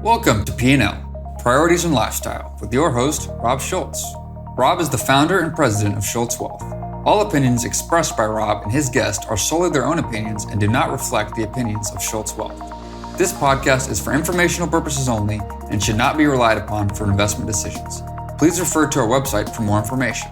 Welcome to P&L, Priorities and Lifestyle, with your host, Rob Schultz. Rob is the founder and president of Schultz Wealth. All opinions expressed by Rob and his guest are solely their own opinions and do not reflect the opinions of Schultz Wealth. This podcast is for informational purposes only and should not be relied upon for investment decisions. Please refer to our website for more information.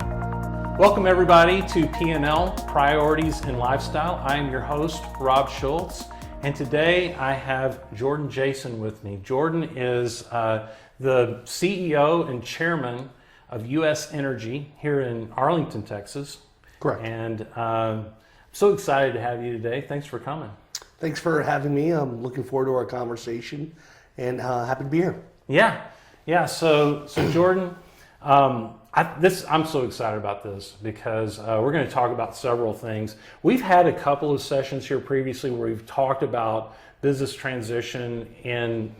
Welcome everybody to P&L, Priorities and Lifestyle. I am your host, Rob Schultz, and today I have Jordan Jayson with me. Jordan is the CEO and chairman of U.S. Energy here in Arlington, Texas. Correct. And I'm so excited to have you today. Thanks for coming. Thanks for having me. I'm looking forward to our conversation and happy to be here. Yeah. So Jordan, I'm so excited about this because we're going to talk about several things. We've had a couple of sessions here previously where we've talked about business transition in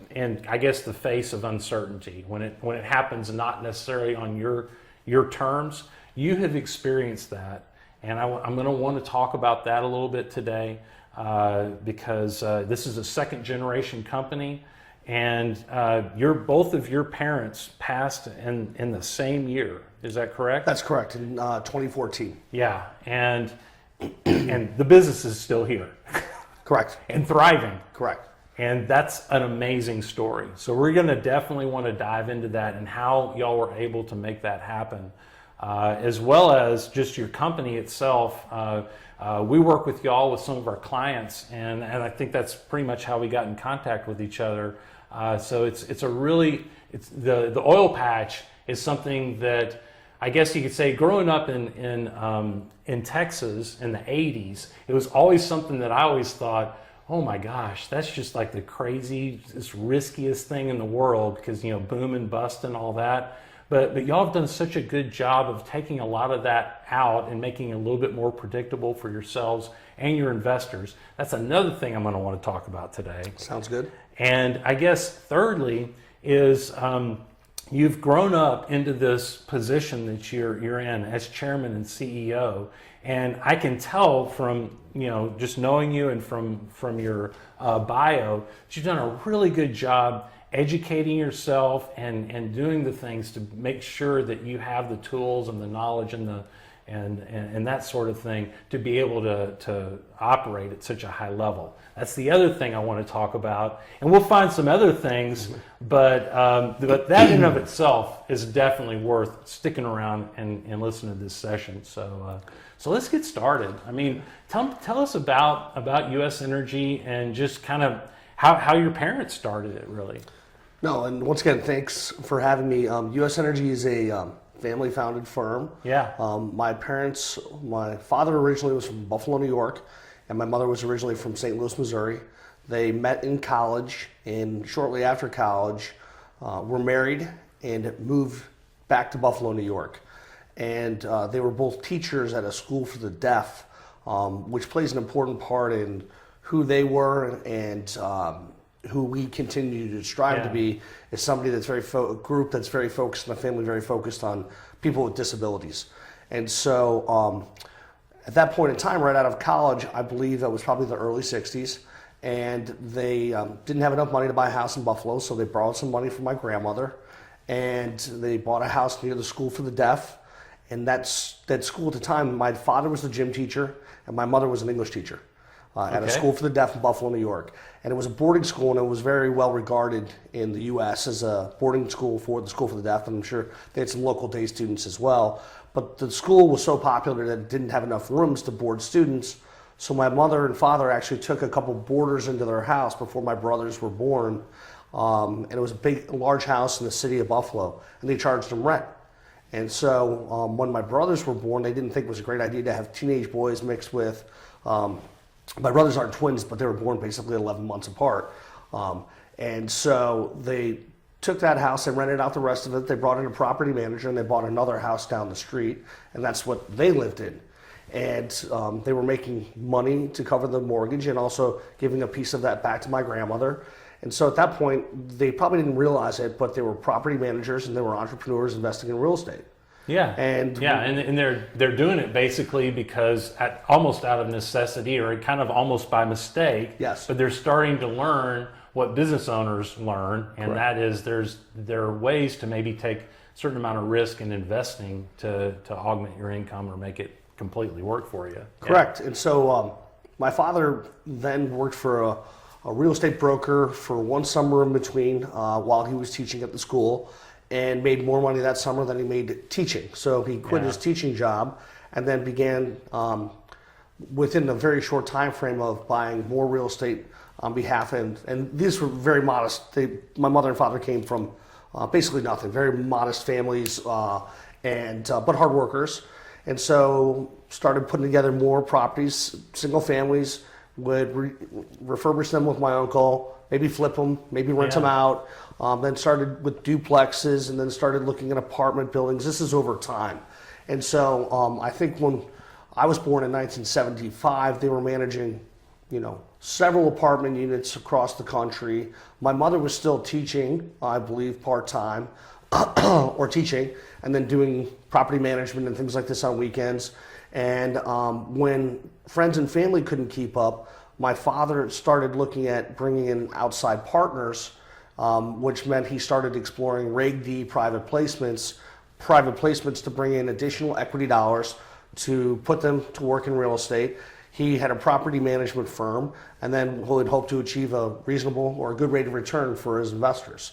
I guess the face of uncertainty when it happens not necessarily on your terms. You have experienced that, and I'm going to want to talk about that a little bit today because this is a second generation company. And both of your parents passed in the same year. Is that correct? That's correct, in 2014. Yeah, and the business is still here. Correct. And thriving. Correct. And that's an amazing story. So we're going to definitely want to dive into that and how y'all were able to make that happen, as well as just your company itself. We work with y'all with some of our clients, and I think that's pretty much how we got in contact with each other. So it's the oil patch is something that I guess you could say growing up in Texas in the 80s, it was always something that I always thought, oh my gosh, that's just like the craziest, riskiest thing in the world because, boom and bust and all that. But y'all have done such a good job of taking a lot of that out and making it a little bit more predictable for yourselves and your investors. That's another thing I'm going to want to talk about today. Sounds good. And I guess thirdly is you've grown up into this position that you're in as chairman and CEO. And I can tell from just knowing you and from your bio that you've done a really good job educating yourself and doing the things to make sure that you have the tools and the knowledge and that sort of thing to be able to operate at such a high level. That's the other thing I want to talk about, and we'll find some other things, but that in and of itself is definitely worth sticking around and listening to this session. So let's get started. I mean, tell us about U.S. Energy and just kind of how your parents started it, really. No, and once again, thanks for having me. U.S. Energy is a family-founded firm. Yeah. My father originally was from Buffalo, New York, and my mother was originally from St. Louis, Missouri. They met in college, and shortly after college, were married and moved back to Buffalo, New York. And they were both teachers at a school for the deaf, which plays an important part in who they were and who we continue to strive to be is somebody that's a group that's very focused and a family very focused on people with disabilities. And so at that point in time, right out of college, I believe that was probably the early 60s, and they didn't have enough money to buy a house in Buffalo, so they borrowed some money from my grandmother, and they bought a house near the school for the deaf. And that school at the time, my father was the gym teacher, and my mother was an English teacher. At a school for the deaf in Buffalo, New York. And it was a boarding school, and it was very well regarded in the U.S. as a boarding school for the School for the Deaf, and I'm sure they had some local day students as well. But the school was so popular that it didn't have enough rooms to board students, so my mother and father actually took a couple boarders into their house before my brothers were born, and it was a large house in the city of Buffalo, and they charged them rent. And so when my brothers were born, they didn't think it was a great idea to have teenage boys mixed with my brothers aren't twins, but they were born basically 11 months apart. And so they took that house and rented out the rest of it. They brought in a property manager, and they bought another house down the street, and that's what they lived in. And they were making money to cover the mortgage and also giving a piece of that back to my grandmother. And so at that point, they probably didn't realize it, but they were property managers and they were entrepreneurs investing in real estate. Yeah, and they're doing it basically because almost out of necessity or kind of almost by mistake. Yes. But they're starting to learn what business owners learn, and that is there are ways to maybe take a certain amount of risk in investing to augment your income or make it completely work for you. Correct. And so my father then worked for a real estate broker for one summer in between while he was teaching at the school, and made more money that summer than he made teaching. So he quit his teaching job and then began within a very short time frame of buying more real estate on behalf, and these were very modest. My mother and father came from basically nothing, very modest families, but hard workers. And so started putting together more properties, single families, would refurbish them with my uncle, maybe flip them, maybe rent them out. Then started with duplexes, and then started looking at apartment buildings. This is over time. And so I think when I was born in 1975, they were managing, several apartment units across the country. My mother was still teaching, I believe, part-time, or teaching, and then doing property management and things like this on weekends. And when friends and family couldn't keep up, my father started looking at bringing in outside partners, which meant he started exploring Reg D private placements to bring in additional equity dollars to put them to work in real estate. He had a property management firm, and then would hope to achieve a reasonable or a good rate of return for his investors.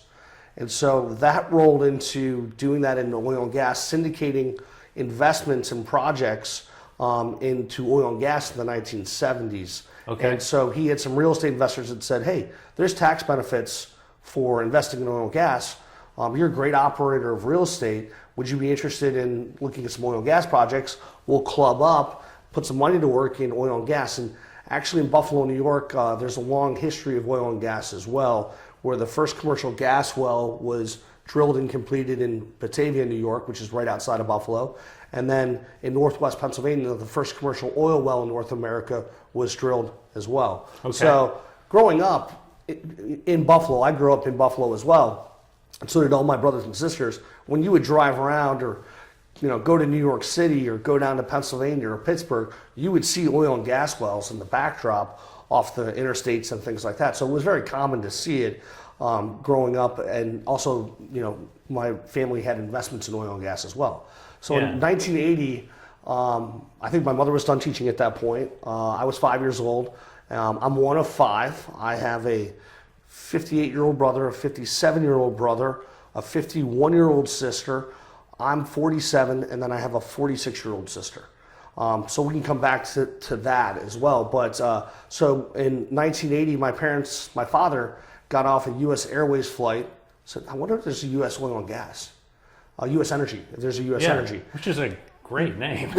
And so that rolled into doing that in oil and gas, syndicating investments and projects into oil and gas in the 1970s. Okay. And so he had some real estate investors that said, hey, there's tax benefits for investing in oil and gas. You're a great operator of real estate. Would you be interested in looking at some oil and gas projects? We'll club up, put some money to work in oil and gas. And actually in Buffalo, New York, there's a long history of oil and gas as well, where the first commercial gas well was drilled and completed in Batavia, New York, which is right outside of Buffalo. And then in Northwest Pennsylvania, the first commercial oil well in North America was drilled as well. Okay. So growing up in Buffalo, I grew up in Buffalo as well, and so did all my brothers and sisters. When you would drive around or go to New York City or go down to Pennsylvania or Pittsburgh, you would see oil and gas wells in the backdrop off the interstates and things like that. So it was very common to see it growing up, and also, my family had investments in oil and gas as well. So in 1980, I think my mother was done teaching at that point. I was 5 years old. I'm one of five. I have a 58-year-old brother, a 57-year-old brother, a 51-year-old sister. I'm 47, and then I have a 46-year-old sister. So we can come back to that as well. But so in 1980, my father got off a U.S. Airways flight. Said, I wonder if there's a U.S. oil and gas, U.S. Energy. If there's a U.S. Energy, which is a great name.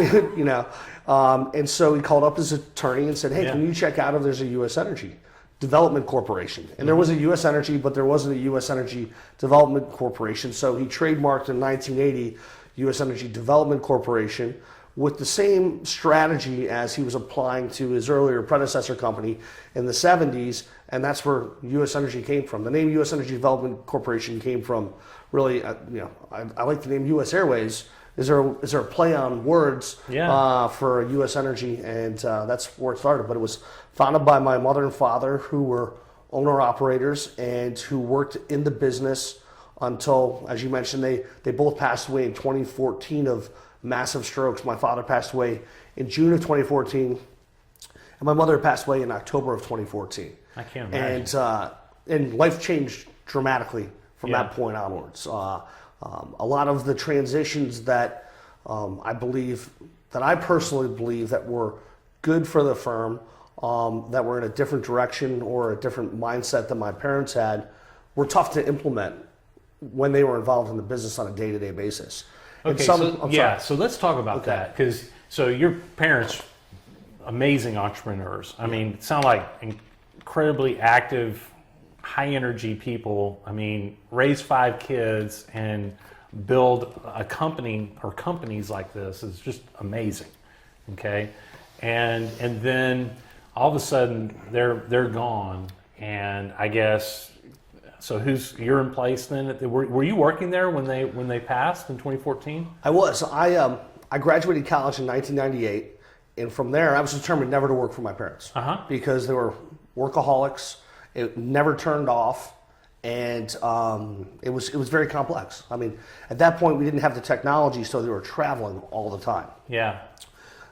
And so he called up his attorney and said, hey, can you check out if there's a U.S. Energy Development Corporation? And there was a U.S. Energy, but there wasn't a U.S. Energy Development Corporation. So he trademarked in 1980 U.S. Energy Development Corporation with the same strategy as he was applying to his earlier predecessor company in the 70s, and that's where U.S. Energy came from. The name U.S. Energy Development Corporation came from really, I like the name U.S. Airways. Is there a play on words for U.S. Energy, and that's where it started. But it was founded by my mother and father, who were owner-operators and who worked in the business until, as you mentioned, they both passed away in 2014 of massive strokes. My father passed away in June of 2014, and my mother passed away in October of 2014. I can't imagine. And life changed dramatically from that point onwards. A lot of the transitions that I personally believe that were good for the firm, that were in a different direction or a different mindset than my parents had, were tough to implement when they were involved in the business on a day-to-day basis. Okay, so let's talk about that, because your parents, amazing entrepreneurs. I mean, sound like incredibly active, high energy people. I mean, raise 5 kids and build a company or companies like this is just amazing. Okay, and then all of a sudden they're gone, and I guess. So you're in place then? Were you working there when they passed in 2014? I was. I graduated college in 1998, and from there I was determined never to work for my parents because they were workaholics, It never turned off, and it was very complex. I mean, at that point, we didn't have the technology, so they were traveling all the time. Yeah.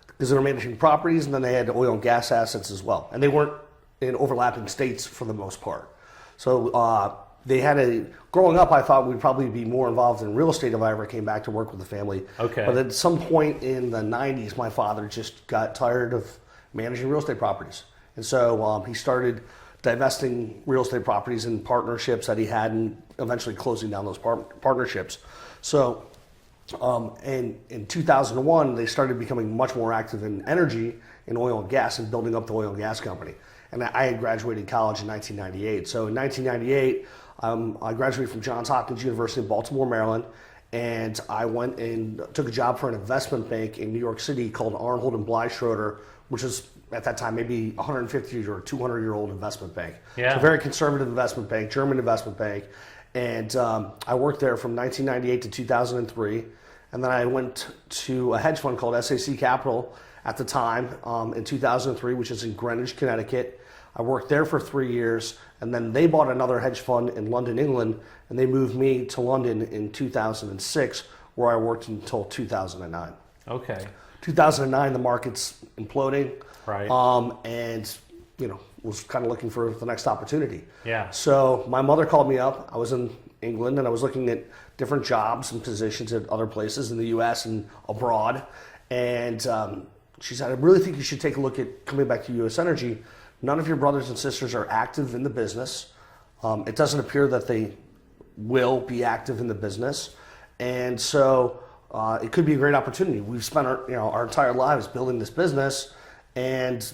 Because they were managing properties, and then they had oil and gas assets as well. And they weren't in overlapping states for the most part. So they had growing up, I thought we'd probably be more involved in real estate if I ever came back to work with the family. Okay. But at some point in the 90s, my father just got tired of managing real estate properties. And so he started divesting real estate properties in partnerships that he had and eventually closing down those partnerships. So in 2001, they started becoming much more active in energy, in oil and gas, and building up the oil and gas company. And I had graduated college in 1998. So in 1998, I graduated from Johns Hopkins University in Baltimore, Maryland, and I went and took a job for an investment bank in New York City called Arnold and Bly Schroeder, which was at that time maybe 150 or 200-year-old investment bank. Yeah. It's a very conservative investment bank, German investment bank. And I worked there from 1998 to 2003. And then I went to a hedge fund called SAC Capital at the time in 2003, which is in Greenwich, Connecticut. I worked there for 3 years, and then they bought another hedge fund in London, England, and they moved me to London in 2006, where I worked until 2009. Okay. 2009, the market's imploding, Right. and was kind of looking for the next opportunity. Yeah. So my mother called me up. I was in England, and I was looking at different jobs and positions at other places in the U.S. and abroad, and she said, "I really think you should take a look at coming back to U.S. Energy. None of your brothers and sisters are active in the business. It doesn't appear that they will be active in the business, and so it could be a great opportunity. We've spent our entire lives building this business, and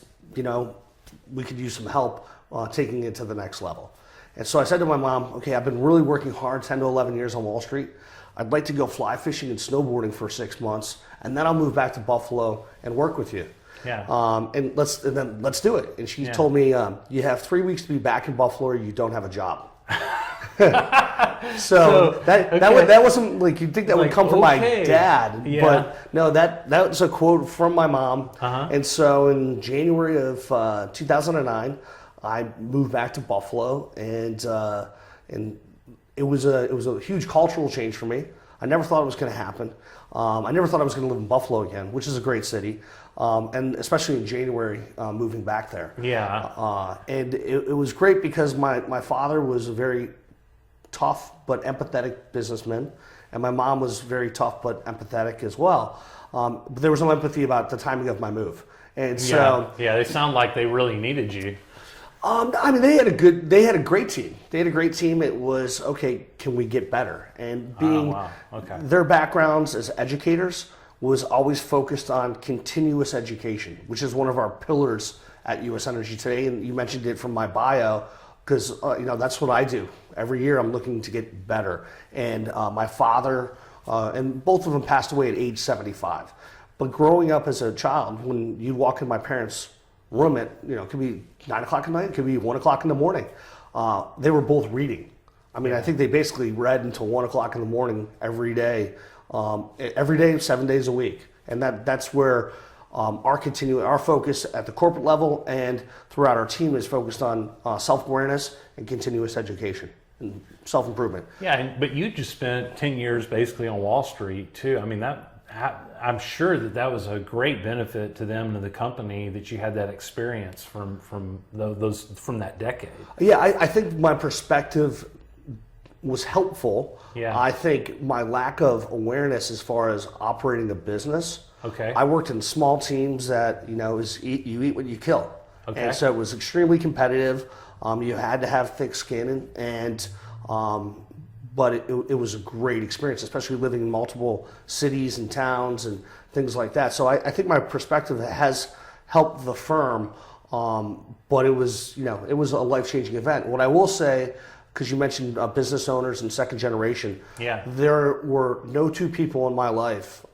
we could use some help taking it to the next level." And so I said to my mom, "Okay, I've been really working hard, 10 to 11 years on Wall Street. I'd like to go fly fishing and snowboarding for 6 months, and then I'll move back to Buffalo and work with you. Yeah. And then let's do it." And she told me, "You have 3 weeks to be back in Buffalo, or you don't have a job." So that wasn't like you'd think that would come from my dad, Yeah. but no, that was a quote from my mom. Uh-huh. And so in January of 2009, I moved back to Buffalo, and it was a huge cultural change for me. I never thought it was going to happen. I never thought I was going to live in Buffalo again, which is a great city, and especially in January, moving back there. Yeah. And it was great because my father was a very tough but empathetic businessman, and my mom was very tough but empathetic as well. But there was no empathy about the timing of my move. And so yeah, they sound like they really needed you. I mean, they had a great team. They had a great team. It was, okay, can we get better? And being their backgrounds as educators was always focused on continuous education, which is one of our pillars at U.S. Energy today. And you mentioned it from my bio, because that's what I do. Every year I'm looking to get better. And my father, and both of them passed away at age 75. But growing up as a child, when you walk in my parents' room at, it could be 9 o'clock at night, it could be 1 o'clock in the morning. They were both reading. I mean, I think they basically read until 1 o'clock in the morning every day, 7 days a week. And that's where our focus at the corporate level and throughout our team is focused on self-awareness and continuous education and self-improvement. Yeah, but you just spent 10 years basically on Wall Street too. I mean, I'm sure that was a great benefit to them and to the company that you had that experience from that decade. Yeah, I think my perspective was helpful. Yeah. I think my lack of awareness as far as operating a business. Okay. I worked in small teams that you eat what you kill. Okay. And so it was extremely competitive. You had to have thick skin, but it was a great experience, especially living in multiple cities and towns and things like that. So I think my perspective has helped the firm, but it was a life-changing event. What I will say, because you mentioned business owners and second generation, there were no two people in my life,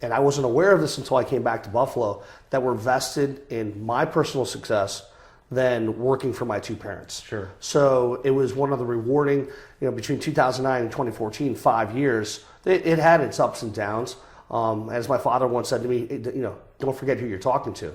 and I wasn't aware of this until I came back to Buffalo, that were vested in my personal success than working for my two parents. Sure. So it was one of the rewarding, between 2009 and 2014, 5 years, it had its ups and downs. As my father once said to me, don't forget who you're talking to.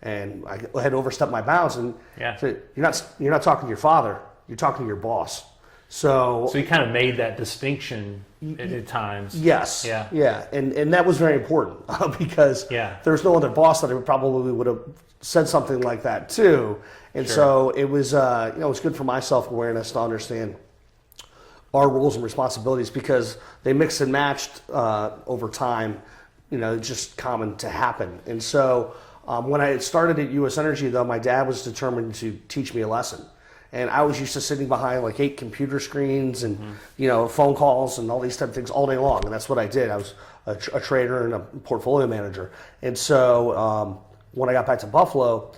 And I had overstepped my bounds, and Yeah. said, you're not talking to your father, you're talking to your boss. So you kind of made that distinction at times. yes, Yeah. and that was very important because there's no other boss that I probably would have said something like that to. And so it was, it was good for my self-awareness to understand our roles and responsibilities, because they mixed and matched over time. It's just common to happen. And so when I started at U.S. Energy, though, my dad was determined to teach me a lesson. And I was used to sitting behind like 8 computer screens and, phone calls and all these type of things all day long. And that's what I did. I was a trader and a portfolio manager. And so when I got back to Buffalo,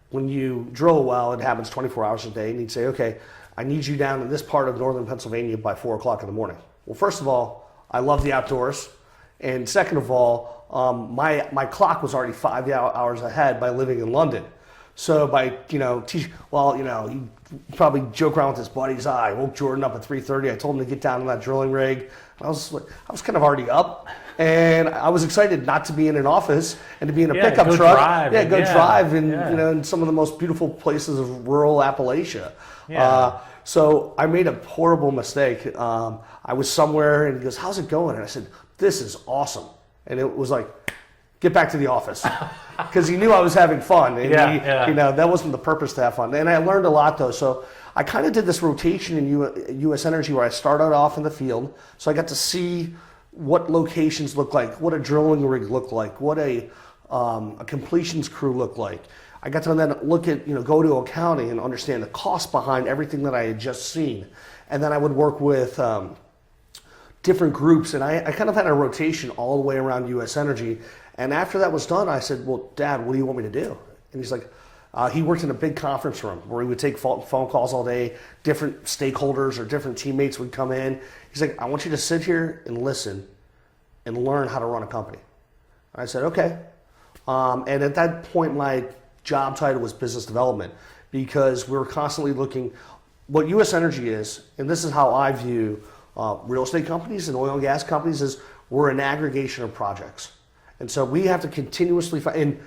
when you drill a well, it happens 24 hours a day. And you'd say, okay, I need you down in this part of northern Pennsylvania by 4 o'clock in the morning. Well, first of all, I love the outdoors. And second of all, my clock was already 5 hours ahead by living in London. So by, you probably joke around with his buddies. I woke Jordan up at 3:30. I told him to get down on that drilling rig. I was kind of already up, and I was excited not to be in an office and to be in a pickup truck. Drive in some of the most beautiful places of rural Appalachia. Yeah. So I made a horrible mistake. I was somewhere, and he goes, "How's it going?" And I said, "This is awesome." And it was like, "Get back to the office," because he knew I was having fun, and that wasn't the purpose to have fun. And I learned a lot, though. So I kind of did this rotation in U.S. Energy where I started off in the field, so I got to see what locations look like, what a drilling rig looked like, what a completions crew looked like. I got to then look at, go to accounting and understand the cost behind everything that I had just seen, and then I would work with different groups, and I kind of had a rotation all the way around U.S. Energy. And after that was done, I said, "Well, Dad, what do you want me to do?" And he's like, he worked in a big conference room where he would take phone calls all day. Different stakeholders or different teammates would come in. He's like, "I want you to sit here and listen and learn how to run a company." I said, "Okay." And at that point, my job title was business development, because we were constantly looking what U.S. Energy is, and this is how I view real estate companies and oil and gas companies, is we're an aggregation of projects. And so we have to continuously find, and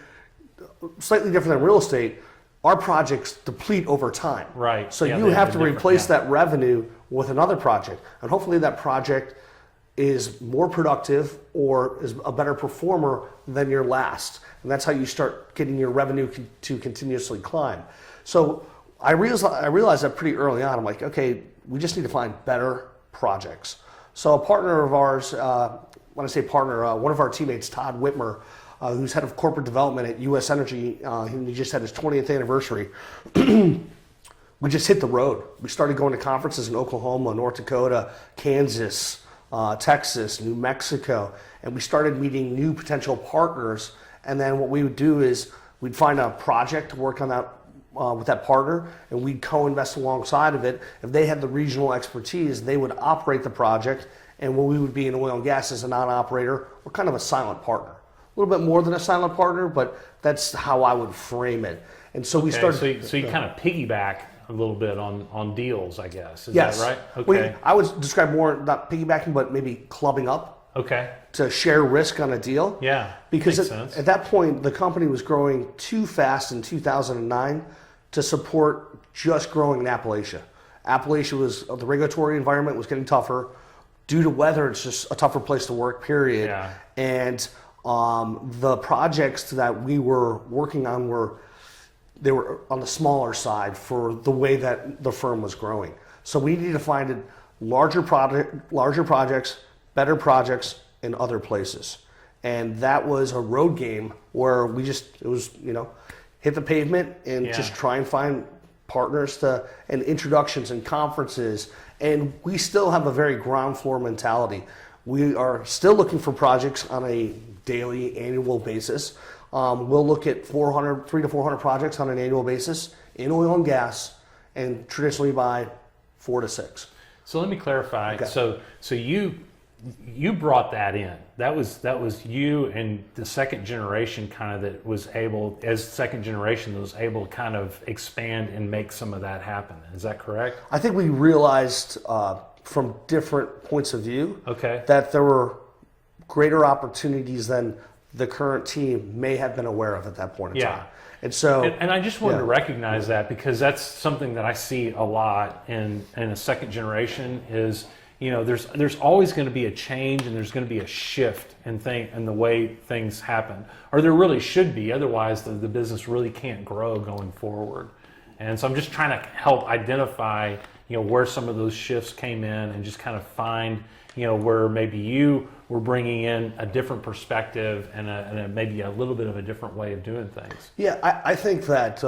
slightly different than real estate, our projects deplete over time. Right. So you have to replace that revenue with another project. And hopefully that project is more productive or is a better performer than your last. And that's how you start getting your revenue to continuously climb. So I realized that pretty early on. I'm like, okay, we just need to find better projects. So a partner of ours, when I say partner, one of our teammates, Todd Whitmer, who's head of corporate development at U.S. Energy, he just had his 20th anniversary. We just hit the road. We started going to conferences in Oklahoma, North Dakota, Kansas, Texas, New Mexico, and we started meeting new potential partners. And then what we would do is we'd find a project to work on that with that partner, and we'd co-invest alongside of it. If they had the regional expertise, they would operate the project, and what we would be in oil and gas as a non-operator, we're kind of a silent partner. A little bit more than a silent partner, but that's how I would frame it. And so we started. So you kind of piggyback a little bit on deals, I guess. Is yes. that right? Okay. I would describe more not piggybacking, but maybe clubbing up. Okay. To share risk on a deal. Yeah. Because at that point, the company was growing too fast in 2009 to support just growing in Appalachia. Appalachia was, the regulatory environment was getting tougher. Due to weather, it's just a tougher place to work, period. Yeah. And the projects that we were working on were on the smaller side for the way that the firm was growing. So we needed to find larger projects, better projects in other places. And that was a road game where hit the pavement and just try and find partners and introductions and conferences. And we still have a very ground floor mentality. We are still looking for projects on a daily, annual basis. We'll look at 300 to 400 projects on an annual basis in oil and gas, and traditionally by 4 to 6. So let me clarify. Okay. So you brought that in. That was you and the second generation that was able to kind of expand and make some of that happen. Is that correct? I think we realized from different points of view that there were greater opportunities than the current team may have been aware of at that point in time. And so, and I just wanted to recognize that, because that's something that I see a lot in a second generation is, there's always going to be a change, and there's going to be a shift in the way things happen, or there really should be. Otherwise, the business really can't grow going forward. And so I'm just trying to help identify, where some of those shifts came in, and just kind of find, where maybe you were bringing in a different perspective and maybe a little bit of a different way of doing things. Yeah, I think that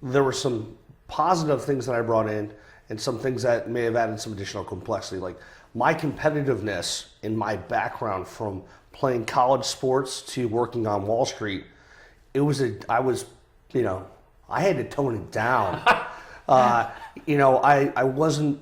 there were some positive things that I brought in, and some things that may have added some additional complexity. Like my competitiveness in my background, from playing college sports to working on Wall Street, I had to tone it down. I wasn't,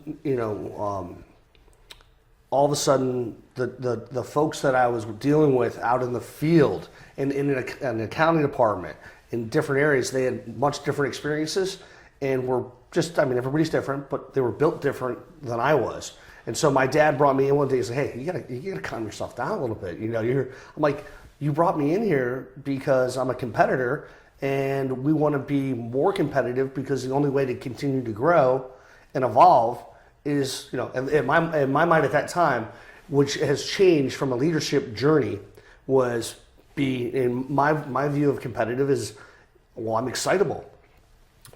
all of a sudden the folks that I was dealing with out in the field and in an accounting department in different areas, they had much different experiences, and were just, everybody's different, but they were built different than I was. And so my dad brought me in one day and said, hey, you gotta calm yourself down a little bit. I'm like, you brought me in here because I'm a competitor, and we want to be more competitive, because the only way to continue to grow and evolve is, in my mind at that time, which has changed from a leadership journey, was in my view of competitive is, well, I'm excitable.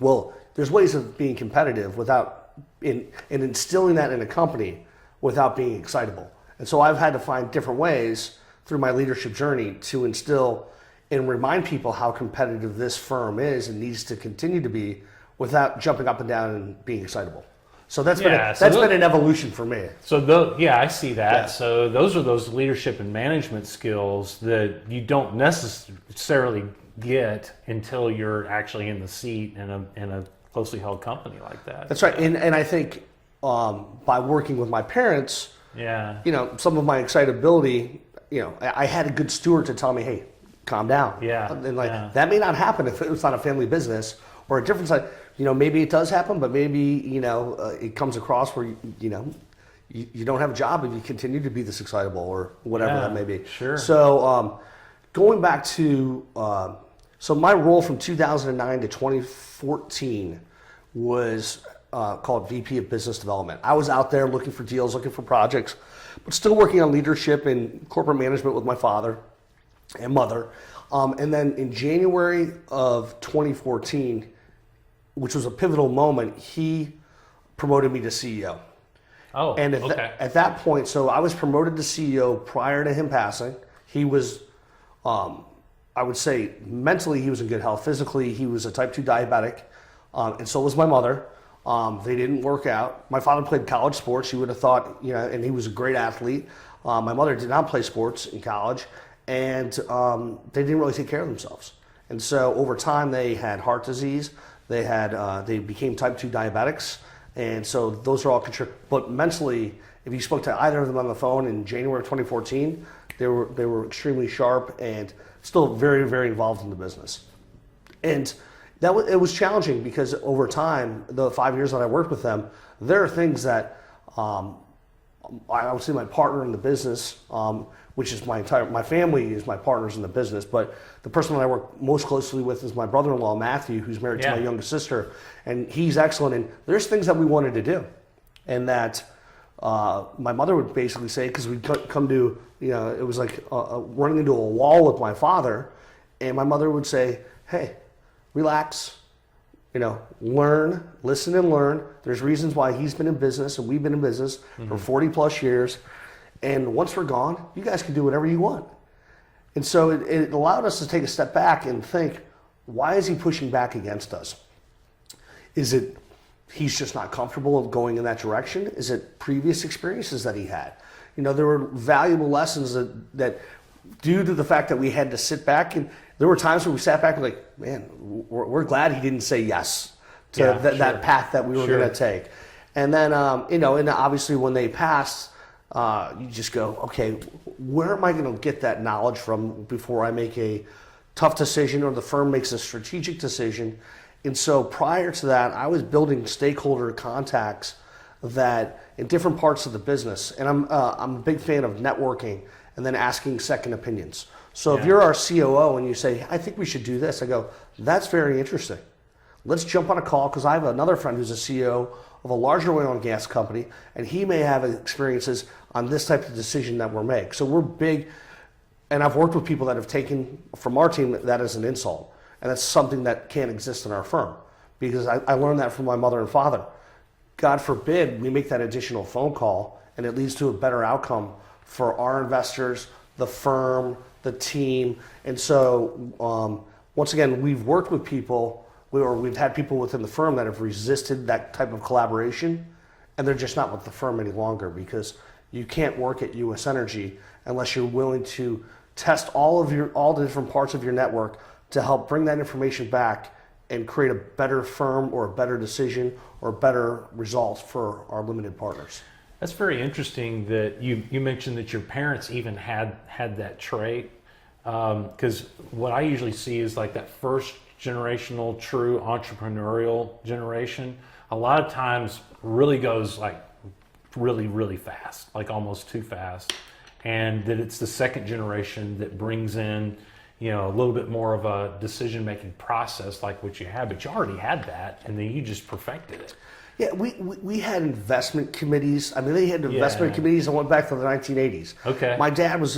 Well, there's ways of being competitive without instilling that in a company without being excitable. And so I've had to find different ways through my leadership journey to instill and remind people how competitive this firm is and needs to continue to be, without jumping up and down and being excitable. So that's been an evolution for me. So I see that. Yeah. So those are those leadership and management skills that you don't necessarily get until you're actually in the seat in a closely held company like that. That's right. And I think by working with my parents, some of my excitability, I had a good steward to tell me, hey, calm down. Yeah. And that may not happen if it was not a family business or a different side. Maybe it does happen, but maybe, it comes across where, you don't have a job if you continue to be this excitable, or whatever that may be. Sure. So going back to, so my role from 2009 to 2014 was called VP of Business Development. I was out there looking for deals, looking for projects, but still working on leadership and corporate management with my father and mother. And then in January of 2014, which was a pivotal moment, he promoted me to CEO. Oh, and okay. At that point, so I was promoted to CEO prior to him passing. He was, I would say, mentally he was in good health. Physically, he was a type 2 diabetic, and so was my mother. They didn't work out. My father played college sports. You would have thought, and he was a great athlete. My mother did not play sports in college, and they didn't really take care of themselves. And so over time, they had heart disease. They became type 2 diabetics, and so those are all contributing. But mentally, if you spoke to either of them on the phone in January of 2014, they were extremely sharp and still very, very involved in the business. And it was challenging, because over time, the 5 years that I worked with them, there are things that I would say my partner in the business, which is my family is my partners in the business, but the person that I work most closely with is my brother-in-law, Matthew, who's married to my youngest sister, and he's excellent. And there's things that we wanted to do, and that my mother would basically say, because we'd come to, it was like running into a wall with my father, and my mother would say, hey, relax, learn, listen and learn. There's reasons why he's been in business and we've been in business for 40 plus years. And once we're gone, you guys can do whatever you want. And so it allowed us to take a step back and think, why is he pushing back against us? Is it he's just not comfortable going in that direction? Is it previous experiences that he had? There were valuable lessons that due to the fact that we had to sit back, and there were times where we sat back and like, man, we're glad he didn't say yes to that path that we were going to take. And then, and obviously when they passed, you just go, okay, where am I going to get that knowledge from before I make a tough decision or the firm makes a strategic decision? And so prior to that, I was building stakeholder contacts that in different parts of the business. And I'm a big fan of networking and then asking second opinions. So if you're our COO and you say, I think we should do this, I go, that's very interesting. Let's jump on a call, because I have another friend who's a CEO of a larger oil and gas company, and he may have experiences on this type of decision that we're making. So we're big, and I've worked with people that have taken from our team that as an insult, and that's something that can't exist in our firm, because I learned that from my mother and father. God forbid we make that additional phone call and it leads to a better outcome for our investors, the firm, the team. And so once again, we've worked with people, we've had people within the firm that have resisted that type of collaboration, and they're just not with the firm any longer, because you can't work at US Energy unless you're willing to test all the different parts of your network to help bring that information back and create a better firm or a better decision or better results for our limited partners. That's very interesting that you mentioned that your parents even had that trait, because what I usually see is like that first generational true entrepreneurial generation a lot of times really goes like really fast, like almost too fast, and that it's the second generation that brings in a little bit more of a decision-making process like what you had, but you already had that, and then you just perfected it. Yeah, we had investment committees. I mean, they had investment committees that went back to the 1980s. Okay. My dad was,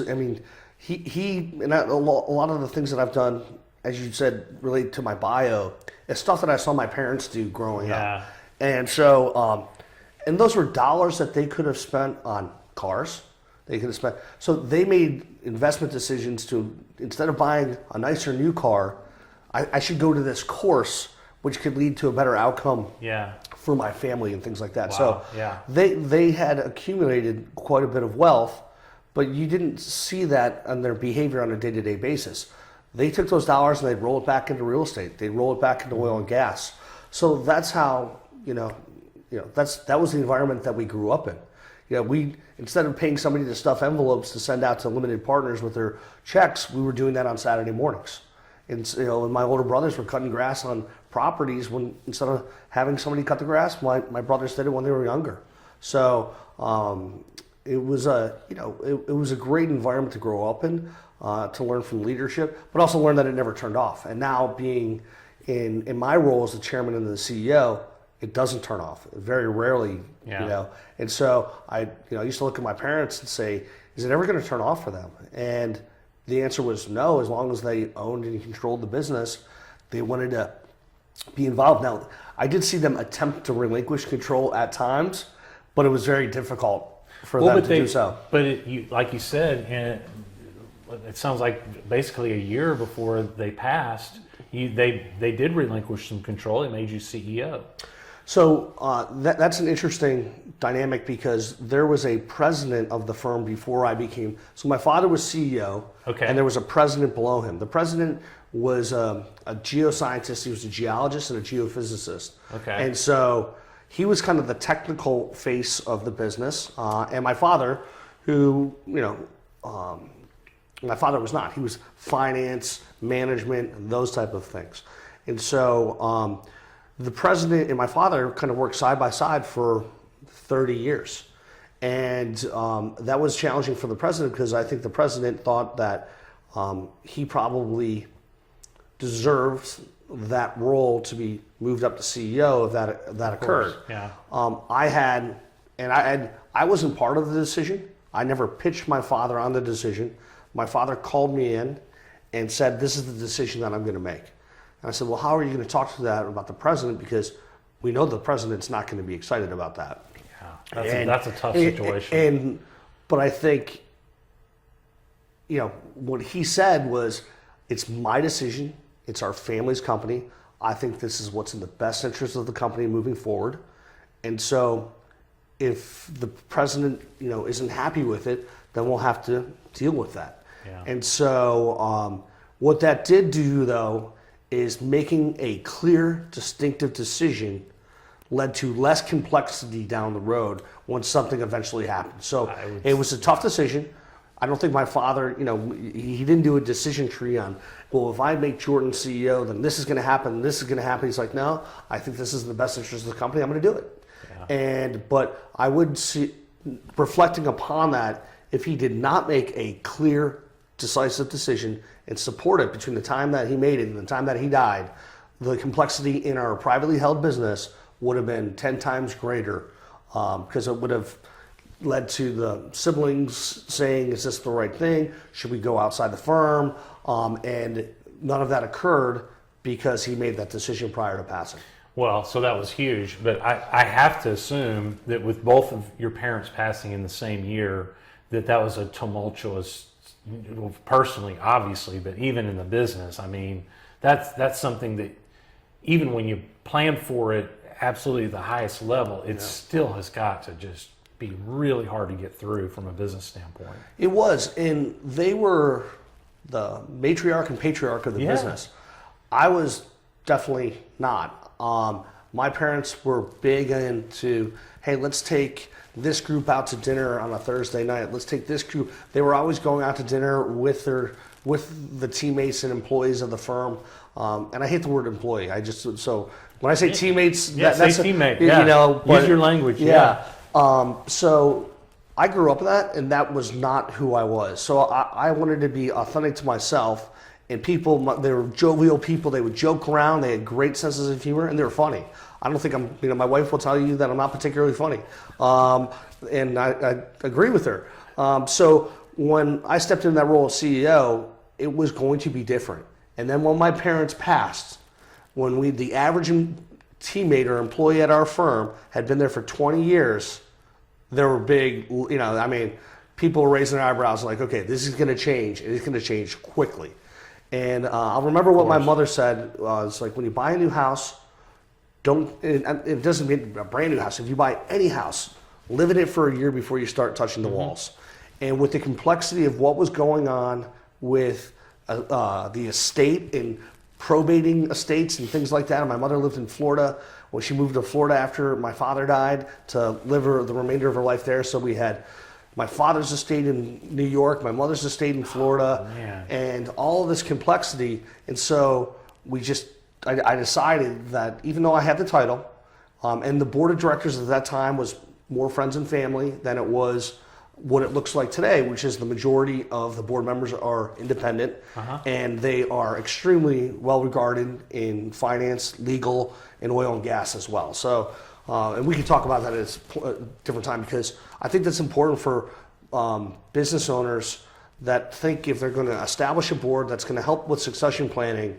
he and a lot of the things that I've done, as you said, relate to my bio, is stuff that I saw my parents do growing up. And so, and those were dollars that they could have spent on cars. They could have spent, so they made investment decisions to, instead of buying a nicer new car, I should go to this course, which could lead to a better outcome for my family and things like that. Wow. So they had accumulated quite a bit of wealth, but you didn't see that on their behavior on a day-to-day basis. They took those dollars and they'd roll it back into real estate. They'd roll it back into oil and gas. So that's how, that was the environment that we grew up in. We, instead of paying somebody to stuff envelopes to send out to limited partners with their checks, we were doing that on Saturday mornings. And and my older brothers were cutting grass on properties when, instead of having somebody cut the grass, my brothers did it when they were younger. So it was a great environment to grow up in, to learn from leadership, but also learn that it never turned off. And now being in my role as the chairman and the CEO, it doesn't turn off. Very rarely, And so I used to look at my parents and say, is it ever going to turn off for them? And the answer was no. As long as they owned and controlled the business, they wanted to be involved. Now, I did see them attempt to relinquish control at times, but it was very difficult for them to do so. But like you said, and it sounds like basically a year before they passed, they did relinquish some control. They made you CEO. So that's an interesting dynamic, because there was a president of the firm before I became. So my father was CEO, and there was a president below him. The president was a geoscientist. He was a geologist and a geophysicist. And so he was kind of the technical face of the business. And my father, who my father was not. He was finance, management, and those type of things. And so the president and my father kind of worked side by side for 30 years. And that was challenging for the president, because I think the president thought that he probably deserved that role to be moved up to CEO if that occurred. I wasn't part of the decision. I never pitched my father on the decision. My father called me in and said, this is the decision that I'm going to make. And I said, well, how are you going to talk to that about the president? Because we know the president's not going to be excited about that. Yeah, that's a tough situation. But I think, what he said was, it's my decision. It's our family's company. I think this is what's in the best interest of the company moving forward. And so if the president, isn't happy with it, then we'll have to deal with that. And so what that did do, though, is making a clear, distinctive decision led to less complexity down the road when something eventually happened. So it was a tough decision. I don't think my father, he didn't do a decision tree on, well, if I make Jordan CEO, then this is going to happen, this is going to happen. He's like, no, I think this is in the best interest of the company. I'm going to do it. But I would see, reflecting upon that, if he did not make a clear, decisive decision and support it between the time that he made it and the time that he died, the complexity in our privately held business would have been 10 times greater, because it would have led to the siblings saying, is this the right thing? Should we go outside the firm? And none of that occurred because he made that decision prior to passing. Well, so that was huge, but I have to assume that with both of your parents passing in the same year, that was a tumultuous, personally, obviously, but even in the business. I mean, that's something that even when you plan for it absolutely the highest level, it still has got to just be really hard to get through from a business standpoint. It was, and they were the matriarch and patriarch of the business. I was definitely not. My parents were big into, hey, let's take this group out to dinner on a Thursday night. Let's take this group. They were always going out to dinner with the teammates and employees of the firm. And I hate the word employee. So when I say teammates, that's teammate. Use your language. So I grew up with that, and that was not who I was. So I wanted to be authentic to myself. And people, they were jovial people. They would joke around. They had great senses of humor, and they were funny. I don't think my wife will tell you that I'm not particularly funny. And I agree with her. So when I stepped into that role as CEO, it was going to be different. And then when my parents passed, when the average teammate or employee at our firm had been there for 20 years, there were big, people were raising their eyebrows like, okay, this is going to change. It is going to change quickly. And I'll remember what my mother said. It's like, when you buy a new house, it doesn't mean a brand new house. If you buy any house, live in it for a year before you start touching the walls. And with the complexity of what was going on with the estate and probating estates and things like that, and my mother lived in Florida. When she moved to Florida after my father died to live the remainder of her life there. So we had my father's estate in New York, my mother's estate in Florida, and all of this complexity. And so I decided that even though I had the title, and the board of directors at that time was more friends and family than it was what it looks like today, which is the majority of the board members are independent, and they are extremely well regarded in finance, legal, and oil and gas as well. So, and we can talk about that at a different time, because I think that's important for business owners that think if they're going to establish a board that's going to help with succession planning,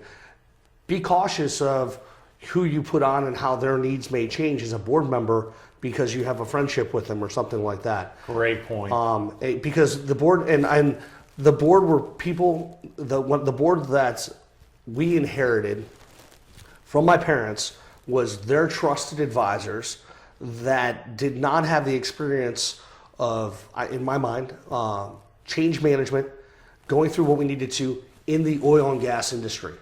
be cautious of who you put on and how their needs may change as a board member because you have a friendship with them or something like that. Great point. Because the board and the board were people, the board that we inherited from my parents was their trusted advisors that did not have the experience of, in my mind, change management, going through what we needed to in the oil and gas industry.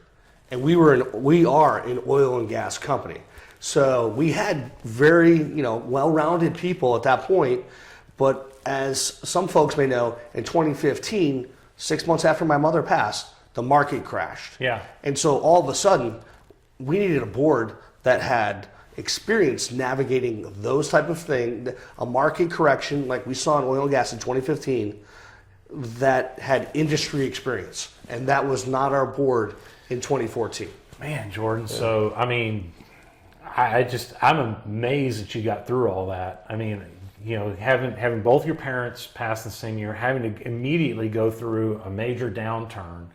And we are an oil and gas company. So we had very, well-rounded people at that point. But as some folks may know, in 2015, 6 months after my mother passed, the market crashed. Yeah. And so all of a sudden, we needed a board that had experience navigating those type of things, a market correction like we saw in oil and gas in 2015, that had industry experience. And that was not our board in 2014. Man, Jordan. Yeah. So, I'm amazed that you got through all that. Having both your parents pass the same year, having to immediately go through a major downturn,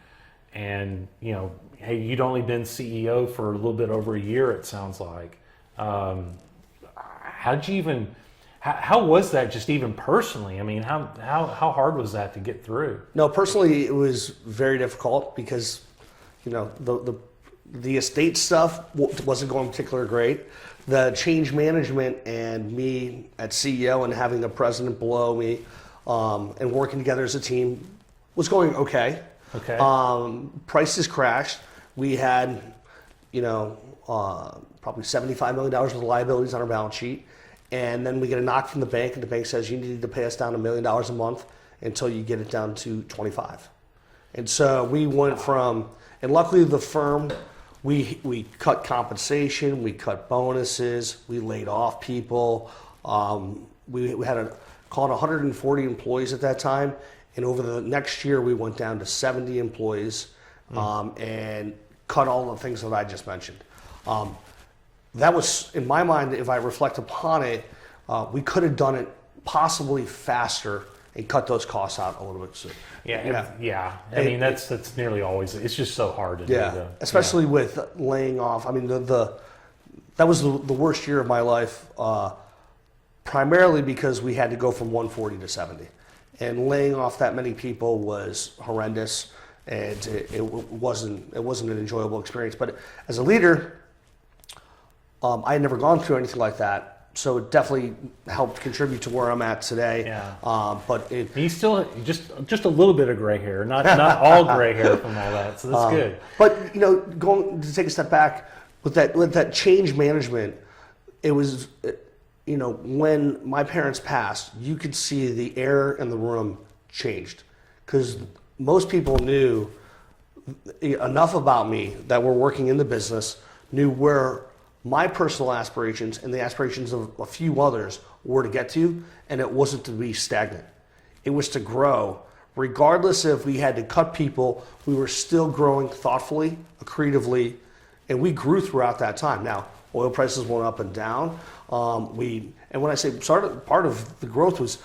and hey, you'd only been CEO for a little bit over a year, it sounds like. How was that just even personally? How hard was that to get through? No, personally, it was very difficult because, the estate stuff wasn't going particularly great. The change management and me at CEO and having the president below me and working together as a team was going okay. Okay. Prices crashed. We had, probably $75 million worth of liabilities on our balance sheet. And then we get a knock from the bank, and the bank says, you need to pay us down $1 million a month until you get it down to 25. And so we went from, and luckily the firm, we cut compensation, we cut bonuses, we laid off people. We had called 140 employees at that time. And over the next year, we went down to 70 employees and cut all the things that I just mentioned. That was, in my mind, if I reflect upon it, we could have done it possibly faster and cut those costs out a little bit sooner. Yeah. I mean, that's nearly always. It's just so hard to do. Especially with laying off. I mean, that was the worst year of my life, primarily because we had to go from 140 to 70, and laying off that many people was horrendous, and it wasn't an enjoyable experience. But as a leader, I had never gone through anything like that. So it definitely helped contribute to where I'm at today. But he's still just a little bit of gray hair, not all gray hair from all that. So that's good. But going to take a step back with that change management, it was when my parents passed, you could see the air in the room changed, because most people knew enough about me that were working in the business, knew where my personal aspirations and the aspirations of a few others were to get to, and it wasn't to be stagnant. It was to grow. Regardless if we had to cut people, we were still growing thoughtfully, creatively, and we grew throughout that time. Now, oil prices went up and down. And when I say part of the growth was,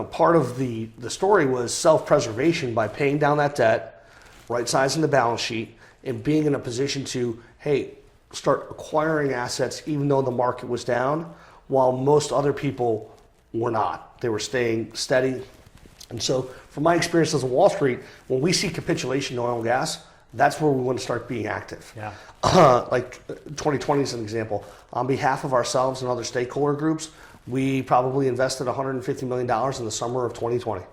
part of the story was self-preservation by paying down that debt, right-sizing the balance sheet, and being in a position to, start acquiring assets even though the market was down, while most other people were not. They were staying steady. And so from my experiences on Wall Street, when we see capitulation in oil and gas, that's where we want to start being active. Like 2020 is an example. On behalf of ourselves and other stakeholder groups, we probably invested $150 million in the summer of 2020.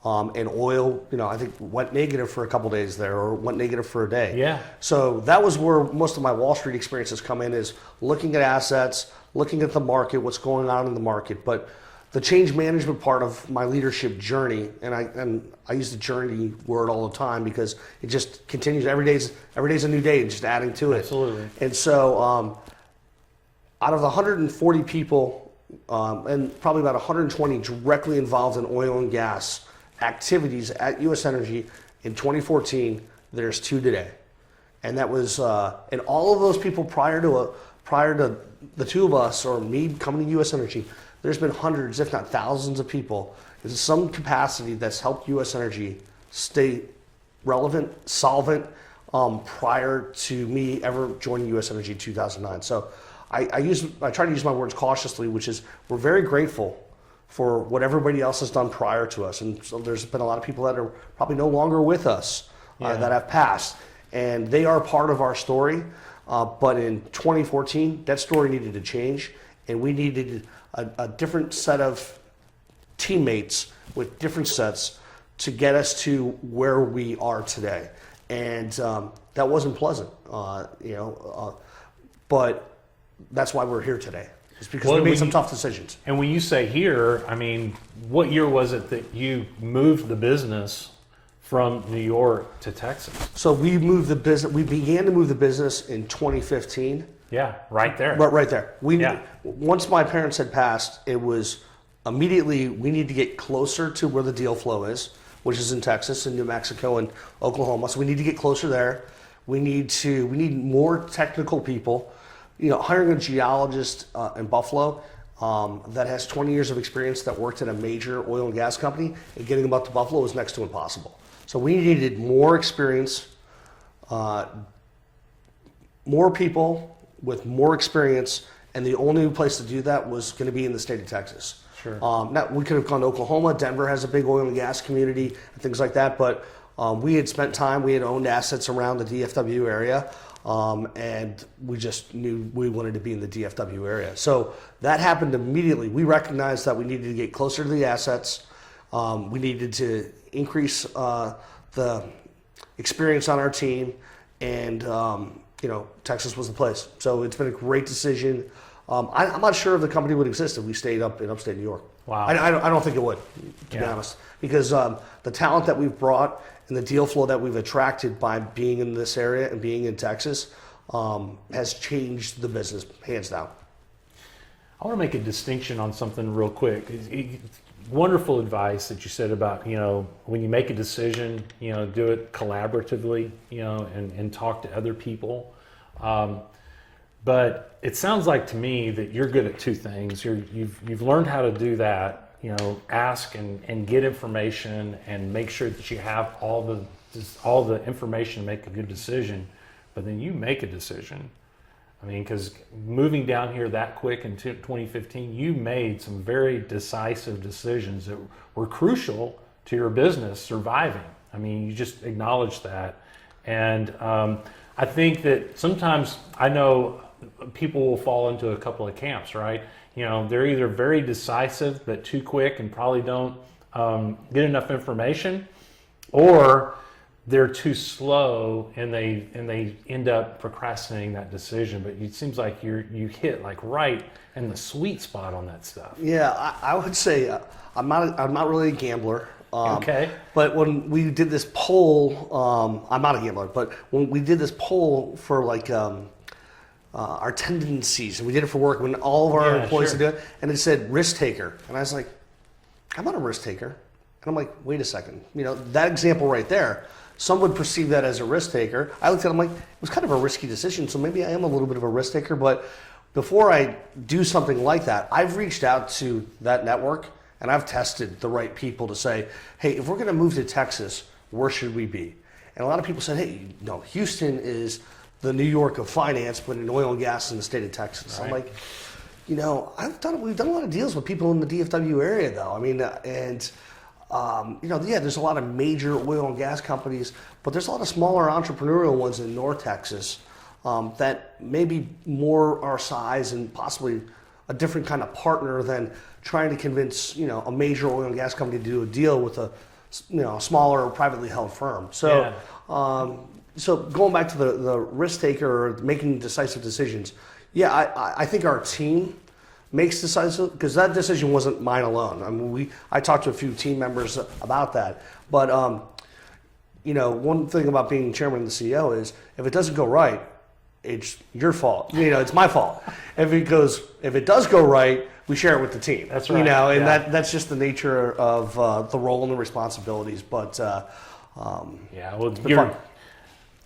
And oil, I think went negative for a couple days there, or went negative for a day. So that was where most of my Wall Street experiences come in, is looking at assets, looking at the market, what's going on in the market. But the change management part of my leadership journey, and I use the journey word all the time because it just continues. Every day's a new day, and just adding to it. Absolutely. And so out of the 140 people, and probably about 120 directly involved in oil and gas activities at U.S. Energy in 2014, there's 2 today. And that was, and all of those people prior to the 2 of us, or me coming to U.S. Energy, there's been hundreds, if not thousands of people in some capacity that's helped U.S. Energy stay relevant, solvent, prior to me ever joining U.S. Energy in 2009. So I try to use my words cautiously, which is, we're very grateful for what everybody else has done prior to us. And so there's been a lot of people that are probably no longer with us that have passed. And they are part of our story. But in 2014, that story needed to change. And we needed a different set of teammates with different sets to get us to where we are today. And that wasn't pleasant, but that's why we're here today. It's because we made some tough decisions. And when you say here, I mean, what year was it that you moved the business from New York to Texas? So we began to move the business in 2015. Yeah, right there. Right there. Once my parents had passed, it was immediately, we need to get closer to where the deal flow is, which is in Texas and New Mexico and Oklahoma. So we need to get closer there. We need more technical people. Hiring a geologist in Buffalo that has 20 years of experience that worked at a major oil and gas company, and getting them up to Buffalo was next to impossible. So we needed more experience, more people with more experience, and the only place to do that was going to be in the state of Texas. Sure. Now, we could have gone to Oklahoma. Denver has a big oil and gas community and things like that, but we had spent time, we had owned assets around the DFW area. And we just knew we wanted to be in the DFW area. So that happened immediately. We recognized that we needed to get closer to the assets. We needed to increase the experience on our team, and Texas was the place. So it's been a great decision. I'm not sure if the company would exist if we stayed up in upstate New York. Wow. I don't think it would, to be honest, because the talent that we've brought and the deal flow that we've attracted by being in this area and being in Texas has changed the business, hands down. I want to make a distinction on something real quick. wonderful advice that you said about, when you make a decision, do it collaboratively, and talk to other people. But it sounds like to me that you're good at two things. You've learned how to do that, ask and get information and make sure that you have all the information to make a good decision. But then you make a decision. I mean, because moving down here that quick in 2015, you made some very decisive decisions that were crucial to your business surviving. I mean, you just acknowledged that. And I think that sometimes, I know people will fall into a couple of camps, right? They're either very decisive but too quick and probably don't get enough information, or they're too slow and they end up procrastinating that decision. But it seems like you hit like right in the sweet spot on that stuff. Yeah, I would say I'm not really a gambler. Okay. But when we did this poll, I'm not a gambler, but when we did this poll for like our tendencies, and we did it for work, when all of our employees sure. did it, and it said risk taker, and I was like, I'm not a risk taker. And I'm like, wait a second, that example right there, some would perceive that as a risk taker. I looked at it, I'm like, it was kind of a risky decision, so maybe I am a little bit of a risk taker. But before I do something like that, I've reached out to that network and I've tested the right people to say, hey, if we're going to move to Texas, where should we be? And a lot of people said, hey, Houston is the New York of finance, but in oil and gas in the state of Texas. Right. I'm like, we've done a lot of deals with people in the DFW area, though. I mean, there's a lot of major oil and gas companies, but there's a lot of smaller entrepreneurial ones in North Texas that may be more our size and possibly a different kind of partner than trying to convince, a major oil and gas company to do a deal with a smaller privately held firm. So, so going back to the risk taker or making decisive decisions, I think our team makes decisive, because that decision wasn't mine alone. I mean, I talked to a few team members about that. But one thing about being chairman and the CEO is if it doesn't go right, it's your fault. It's my fault. If it does go right, we share it with the team. That's right. That's just the nature of the role and the responsibilities. But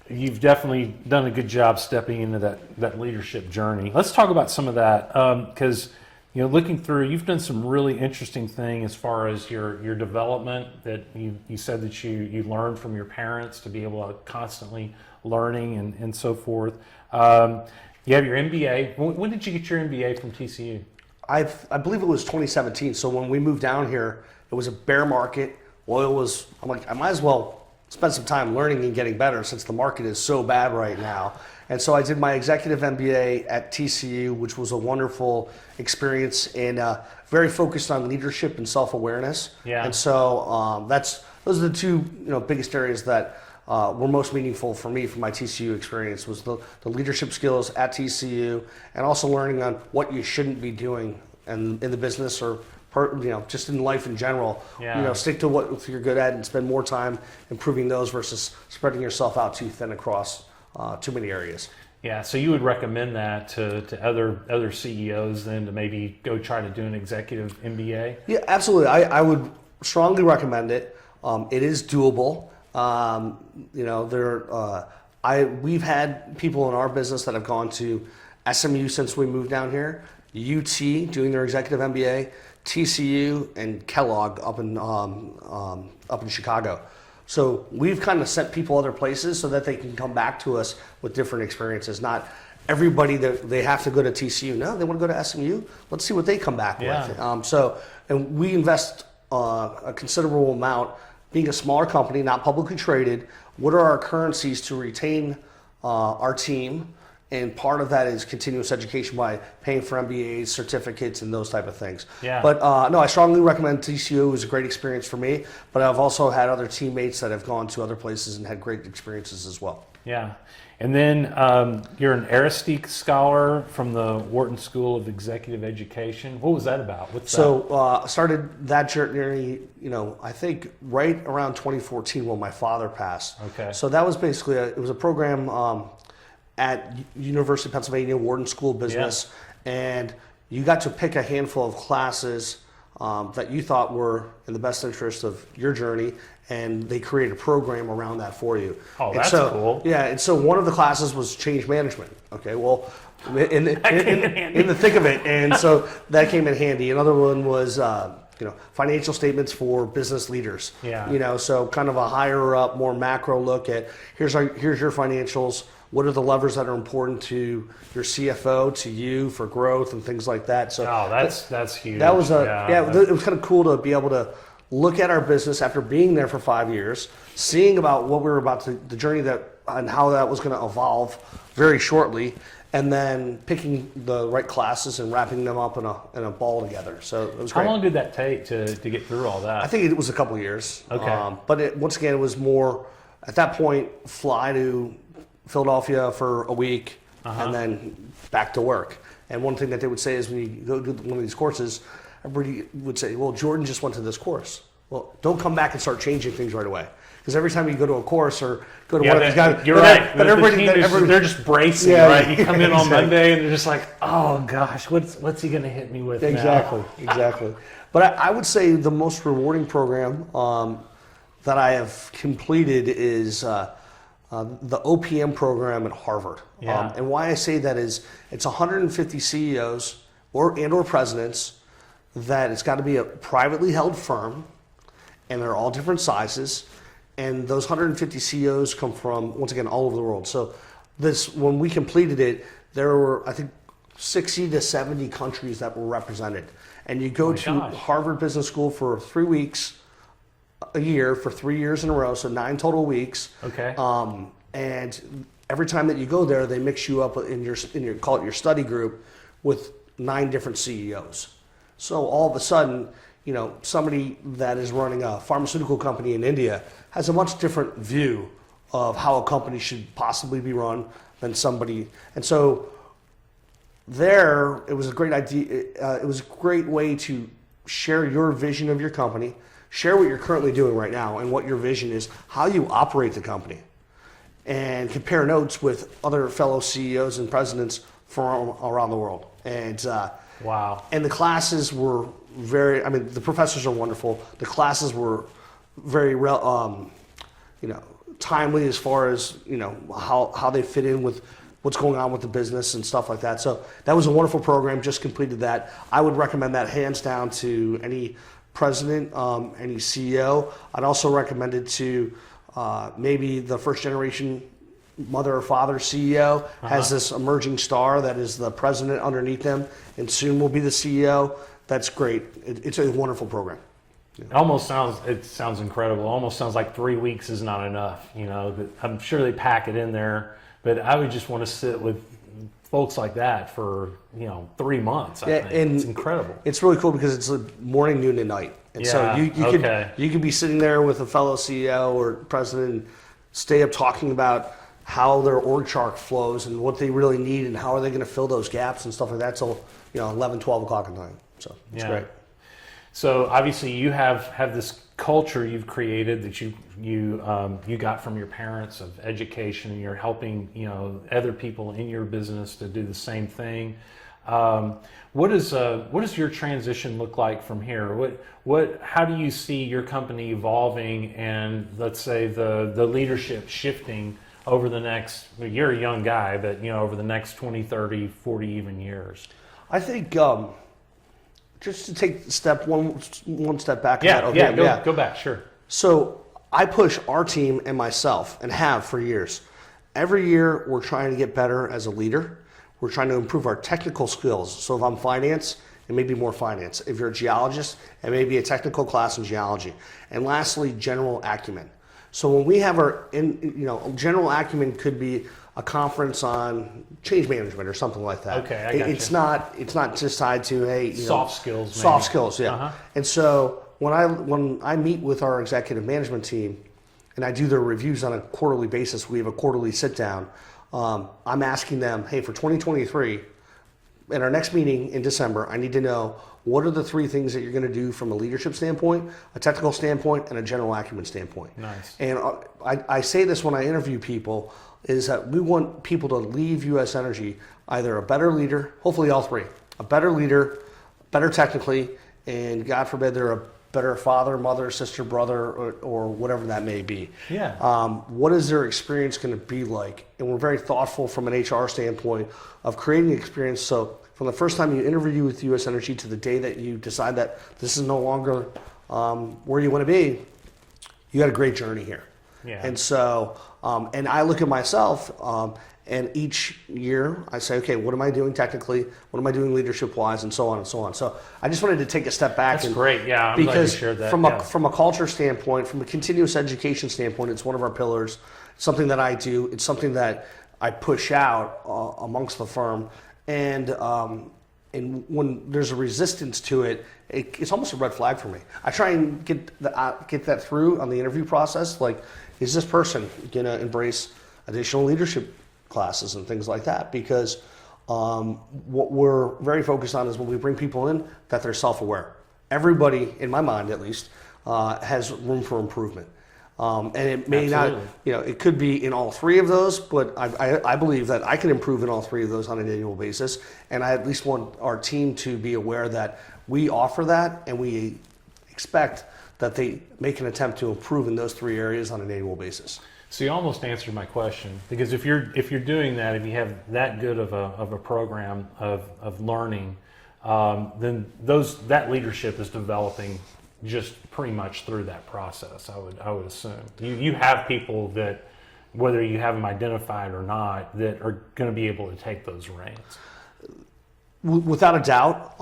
you've definitely done a good job stepping into that leadership journey. Let's talk about some of that, because looking through, you've done some really interesting thing as far as your development, that you said that you learned from your parents to be able to constantly learning and so forth. You have your MBA. When did you get your MBA from TCU? I believe it was 2017. So when we moved down here, it was a bear market. Oil was, I'm like, I might as well spend some time learning and getting better since the market is so bad right now. And so I did my executive MBA at TCU, which was a wonderful experience and very focused on leadership and self-awareness. Yeah. And so those are the two biggest areas that were most meaningful for me from my TCU experience, was the leadership skills at TCU and also learning on what you shouldn't be doing in the business or just in life in general. Stick to what you're good at and spend more time improving those versus spreading yourself out too thin across too many areas. Yeah, so you would recommend that to other CEOs then to maybe go try to do an executive MBA? Yeah, absolutely. I would strongly recommend it. It is doable. We've had people in our business that have gone to SMU since we moved down here, UT doing their executive MBA, TCU, and Kellogg up in Chicago. So we've kind of sent people other places so that they can come back to us with different experiences. Not everybody that they have to go to TCU. No, they want to go to SMU. Let's see what they come back with. And we invest a considerable amount. Being a smaller company, not publicly traded, what are our currencies to retain our team? And part of that is continuous education by paying for MBAs, certificates, and those type of things. Yeah. But I strongly recommend TCU. It was a great experience for me. But I've also had other teammates that have gone to other places and had great experiences as well. Yeah. And then you're an Aristide Scholar from the Wharton School of Executive Education. What was that about? Started that journey, I think right around 2014 when my father passed. Okay. So that was basically it was a program at University of Pennsylvania Wharton School of Business, and you got to pick a handful of classes that you thought were in the best interest of your journey, and they created a program around that for you. Oh, and that's cool. Yeah, and so one of the classes was change management. Okay, well, in the thick of it, and so that came in handy. Another one was financial statements for business leaders. Yeah. So kind of a higher up, more macro look at here's your financials. What are the levers that are important to your CFO, to you for growth and things like that? So that's huge. That was it was kind of cool to be able to look at our business after being there for 5 years, seeing about what we were about to, the journey that and how that was going to evolve very shortly, and then picking the right classes and wrapping them up in a ball together. So it was great. How long did that take to get through all that? I think it was a couple of years. Okay. But once again, it was more, at that point, fly to Philadelphia for a week and then back to work. And one thing that they would say is when you go do one of these courses, everybody would say, well, Jordan just went to this course. Well, don't come back and start changing things right away. Because every time you go to a course or go to one of these guys, you're right. But they're just bracing, right? You come in on Monday and they're just like, oh gosh, what's he going to hit me with Exactly. But I would say the most rewarding program that I have completed is the OPM program at Harvard. Yeah. And why I say that is it's 150 CEOs or presidents that it's got to be a privately held firm, and they're all different sizes. And those 150 CEOs come from, once again, all over the world. So when we completed it, there were, I think, 60 to 70 countries that were represented. And you go to Harvard Business School for 3 weeks a year for 3 years in a row, so 9 total weeks. Okay. And every time that you go there, they mix you up in your call it your study group with 9 different CEOs. So all of a sudden, somebody that is running a pharmaceutical company in India has a much different view of how a company should possibly be run than somebody. And so there, it was a great idea. It was a great way to share your vision of your company, share what you're currently doing right now and what your vision is, how you operate the company, and compare notes with other fellow CEOs and presidents from around the world. And wow. And the classes were the professors are wonderful. The classes were very, timely as far as, how they fit in with what's going on with the business and stuff like that. So that was a wonderful program, just completed that. I would recommend that hands down to any president, any CEO. I'd also recommend it to maybe the first generation mother or father CEO has this emerging star that is the president underneath them and soon will be the CEO. That's great. It's a wonderful program. It sounds incredible. It almost sounds like 3 weeks is not enough. I'm sure they pack it in there, but I would just want to sit with folks like that for 3 months. I think it's incredible. It's really cool because it's morning, noon, and night. And so you could be sitting there with a fellow CEO or president and stay up talking about how their org chart flows and what they really need and how are they going to fill those gaps and stuff like that till 11, 12 o'clock at night. So it's great. So obviously you have this culture you've created that you got from your parents of education, and you're helping other people in your business to do the same thing. What does your transition look like from here? How do you see your company evolving, and let's say the leadership shifting over the next, you're a young guy, but over the next 20, 30, 40 even years? I think just to take one step back. Go back, sure. So I push our team and myself, and have for years. Every year we're trying to get better as a leader. We're trying to improve our technical skills. So if I'm finance, it may be more finance. If you're a geologist, it may be a technical class in geology. And lastly, general acumen. So when we have general acumen could be a conference on change management or something like that. Okay, I got It's not just tied to soft skills. Soft skills, yeah. And so when I meet with our executive management team and I do their reviews on a quarterly basis, we have a quarterly sit down. I'm asking them, hey, for 2023, in our next meeting in December, I need to know what are the 3 things that you're going to do from a leadership standpoint, a technical standpoint, and a general acumen standpoint. Nice. And I say this when I interview people, is that we want people to leave U.S. Energy either a better leader, hopefully all 3, a better leader, better technically, and God forbid they're a better father, mother, sister, brother, or whatever that may be. Yeah. What is their experience going to be like? And we're very thoughtful from an HR standpoint of creating an experience. So from the first time you interview with U.S. Energy to the day that you decide that this is no longer where you want to be, you had a great journey here. Yeah. And so, and I look at myself, and each year I say, okay, what am I doing technically? What am I doing leadership-wise, and so on and so on. So I just wanted to take a step back. That's great. Yeah, I'm glad you shared that. From a culture standpoint, from a continuous education standpoint, it's one of our pillars. It's something that I do. It's something that I push out amongst the firm. And when there's a resistance to it, it's almost a red flag for me. I try and get that through on the interview process. Like, is this person going to embrace additional leadership classes and things like that? Because what we're very focused on is when we bring people in, that they're self-aware. Everybody, in my mind at least, has room for improvement. And it may Absolutely. not, it could be in all three of those, but I believe that I can improve in all three of those on an annual basis. And I at least want our team to be aware that we offer that, and we expect that they make an attempt to improve in those three areas on an annual basis. So you almost answered my question, because if you're doing that, if you have that good of a program of learning, then that leadership is developing just pretty much through that process. I would assume you have people that, whether you have them identified or not, that are going to be able to take those reins. Without a doubt.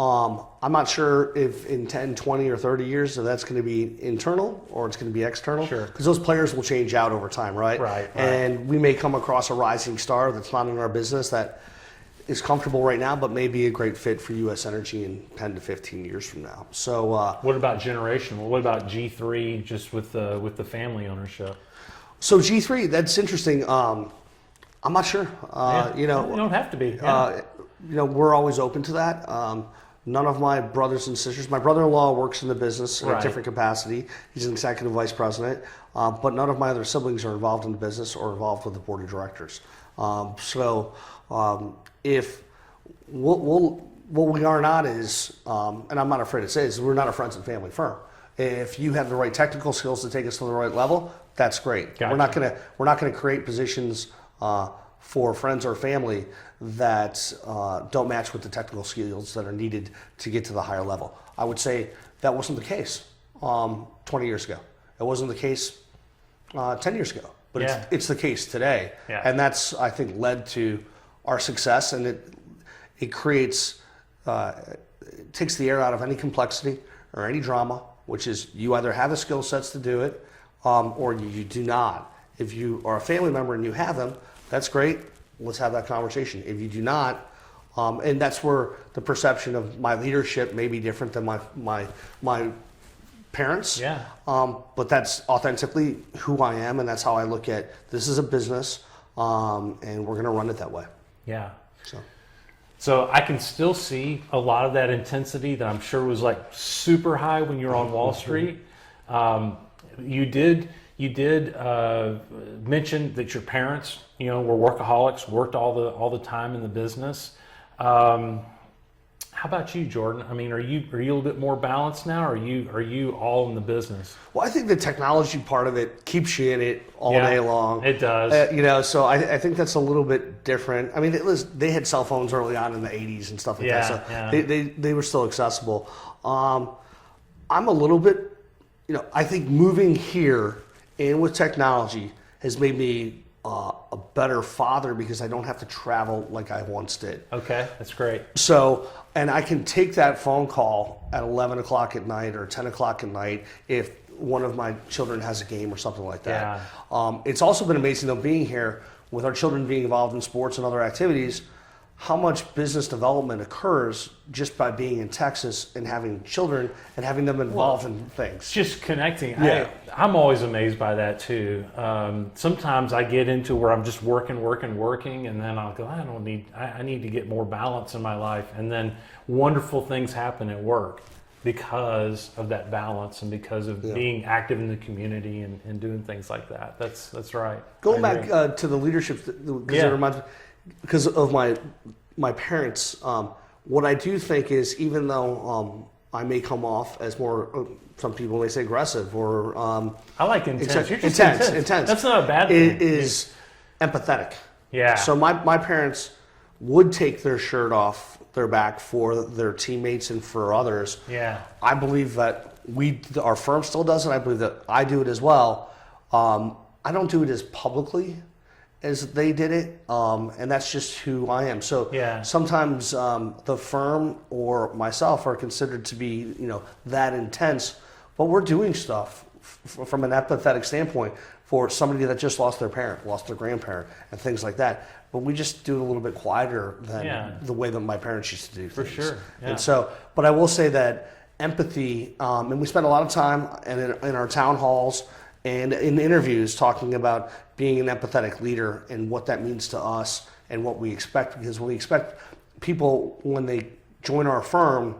I'm not sure if in 10, 20, or 30 years if that's going to be internal or it's going to be external. Sure. Because those players will change out over time, right? Right. And we may come across a rising star that's not in our business that is comfortable right now, but may be a great fit for U.S. Energy in 10 to 15 years from now. So, what about generational? What about G3, just with the family ownership? So G3, that's interesting. I'm not sure. You don't have to be. Yeah. We're always open to that. None of my brothers and sisters, my brother-in-law works in the business in a different capacity. He's an executive vice president, but none of my other siblings are involved in the business or involved with the board of directors. If what we are not is, and I'm not afraid to say this, we're not a friends and family firm. If you have the right technical skills to take us to the right level, that's great. Gotcha. We're not gonna create positions for friends or family that don't match with the technical skills that are needed to get to the higher level. I would say that wasn't the case 20 years ago. It wasn't the case 10 years ago, but it's the case today. Yeah. And that's, I think, led to our success, and it creates, it takes the air out of any complexity or any drama, which is you either have the skill sets to do it or you do not. If you are a family member and you have them, that's great. Let's have that conversation. If you do not, and that's where the perception of my leadership may be different than my parents. Yeah. But that's authentically who I am, and that's how I look at this is a business, and we're going to run it that way. Yeah. So I can still see a lot of that intensity that I'm sure was like super high when you were on Wall Street. You did mention that your parents, were workaholics, worked all the time in the business. How about you, Jordan? I mean, are you a little bit more balanced now? Or are you all in the business? Well, I think the technology part of it keeps you in it all day long. It does. So I think that's a little bit different. I mean, they had cell phones early on in the 80s and stuff like that. So they were still accessible. I'm a little bit, I think moving here and with technology has made me a better father because I don't have to travel like I once did. Okay, that's great. So, and I can take that phone call at 11 o'clock at night or 10 o'clock at night if one of my children has a game or something like that. Yeah. It's also been amazing though being here with our children being involved in sports and other activities, how much business development occurs just by being in Texas and having children and having them involved in things. Just connecting. Yeah. I'm always amazed by that too. Sometimes I get into where I'm just working, and then I'll go, I need to get more balance in my life. And then wonderful things happen at work because of that balance and because of being active in the community and doing things like that. That's right. Going back to the leadership, because it reminds me, because of my parents, what I do think is even though I may come off as more, some people may say aggressive or I like intense. You're just intense. That's not a bad thing. Is empathetic. Yeah. So my parents would take their shirt off their back for their teammates and for others. Yeah. I believe that our firm still does it. I believe that I do it as well. I don't do it as publicly as they did it, and that's just who I am. So sometimes the firm or myself are considered to be, that intense, but we're doing stuff from an empathetic standpoint for somebody that just lost their parent, lost their grandparent, and things like that. But we just do it a little bit quieter than the way that my parents used to do things. For sure. Yeah. And so, but I will say that empathy, and we spend a lot of time in our town halls and in interviews talking about being an empathetic leader and what that means to us and what we expect, because we expect people when they join our firm,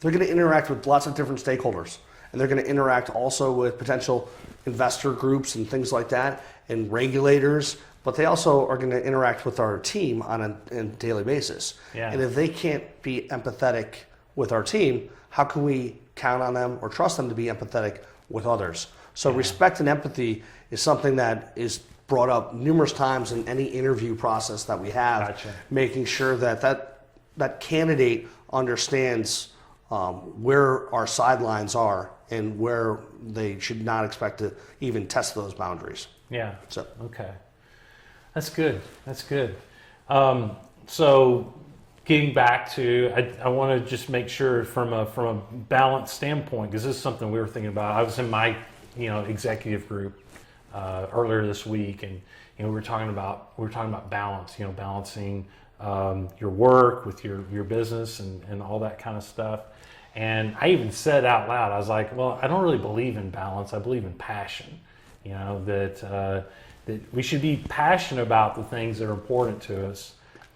they're going to interact with lots of different stakeholders, and they're going to interact also with potential investor groups and things like that and regulators, but they also are going to interact with our team on a daily basis. Yeah. And if they can't be empathetic with our team, how can we count on them or trust them to be empathetic with others? So respect and empathy is something that is brought up numerous times in any interview process that we have, making sure that candidate understands where our sidelines are and where they should not expect to even test those boundaries. Yeah. So okay, that's good. That's good. So getting back to, I want to just make sure from a balance standpoint, because this is something we were thinking about. I was in my executive group earlier this week, and we were talking about balance. Balancing your work with your business and all that kind of stuff. And I even said out loud, I was like, well, I don't really believe in balance. I believe in passion. That we should be passionate about the things that are important to us.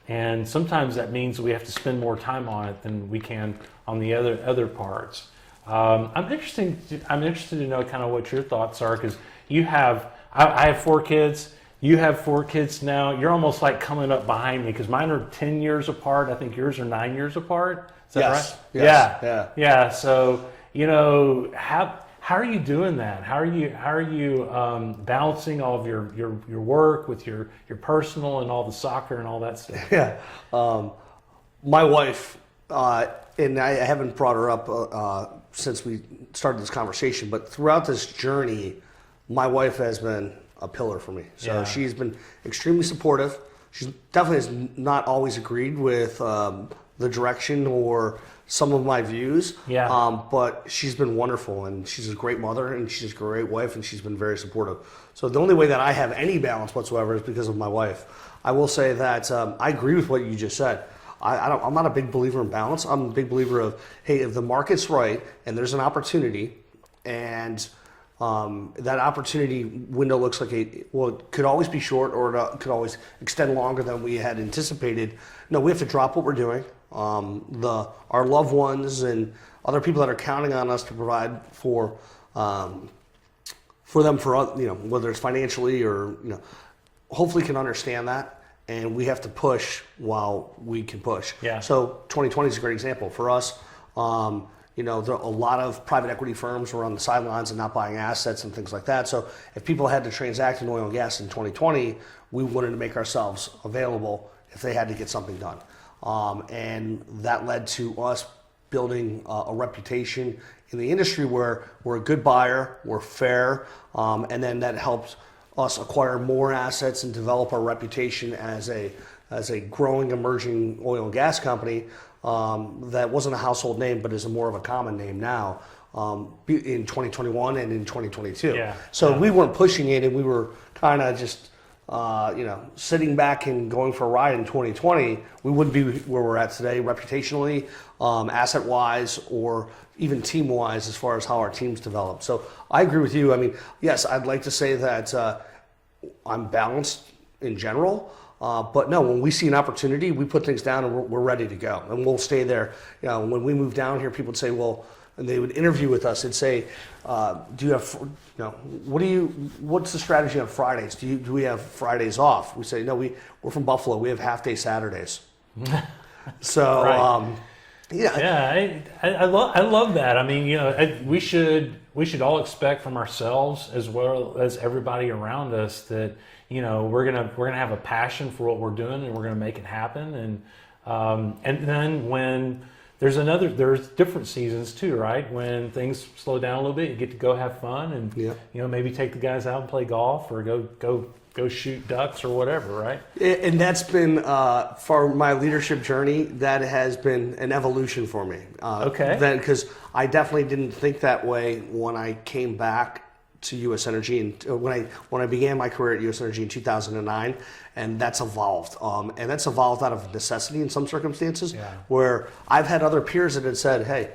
And sometimes that means we have to spend more time on it than we can on the other parts. I'm interested to know kind of what your thoughts are, because I have 4 kids. You have 4 kids now. You're almost like coming up behind me, because mine are 10 years apart. I think yours are 9 years apart. Is that right? Yes. Yeah. So how are you doing that? How are you balancing all of your work with your personal and all the soccer and all that stuff? Yeah. My wife, and I haven't brought her up since we started this conversation, but throughout this journey, my wife has been a pillar for me. So she's been extremely supportive. She definitely has not always agreed with the direction or some of my views, but she's been wonderful, and she's a great mother, and she's a great wife, and she's been very supportive. So the only way that I have any balance whatsoever is because of my wife. I will say that I agree with what you just said. I'm not a big believer in balance. I'm a big believer of, hey, if the market's right and there's an opportunity, and that opportunity window looks like it could always be short, or it could always extend longer than we had anticipated. No, we have to drop what we're doing. Our loved ones and other people that are counting on us to provide for them, whether it's financially or hopefully can understand that. And we have to push while we can push. Yeah. So 2020 is a great example for us. There are a lot of private equity firms were on the sidelines and not buying assets and things like that. So if people had to transact in oil and gas in 2020, we wanted to make ourselves available if they had to get something done. And that led to us building a reputation in the industry where we're a good buyer, we're fair, and then that helped us acquire more assets and develop our reputation as a growing, emerging oil and gas company that wasn't a household name, but is more of a common name now in 2021 and in 2022. Yeah. So we weren't pushing it, and we were kind of just sitting back and going for a ride in 2020. We wouldn't be where we're at today, reputationally, asset-wise, or even team-wise, as far as how our teams develop. So I agree with you. I mean, yes, I'd like to say that I'm balanced in general, but no, when we see an opportunity, we put things down and we're ready to go, and we'll stay there. When we moved down here, people would say, well, and they would interview with us and say, do you have, what's the strategy on Fridays? Do we have Fridays off? We say, no, we're from Buffalo. We have half-day Saturdays. So, right. Yeah, I love that. I mean, we should all expect from ourselves as well as everybody around us that we're gonna have a passion for what we're doing and we're gonna make it happen. And then when there's different seasons too, right? When things slow down a little bit, you get to go have fun and maybe take the guys out and play golf or go shoot ducks or whatever, right? And that's been, for my leadership journey, that has been an evolution for me. Okay. Then, because I definitely didn't think that way when I came back to U.S. Energy, and when I began my career at U.S. Energy in 2009, and that's evolved. And that's evolved out of necessity in some circumstances, where I've had other peers that had said, hey,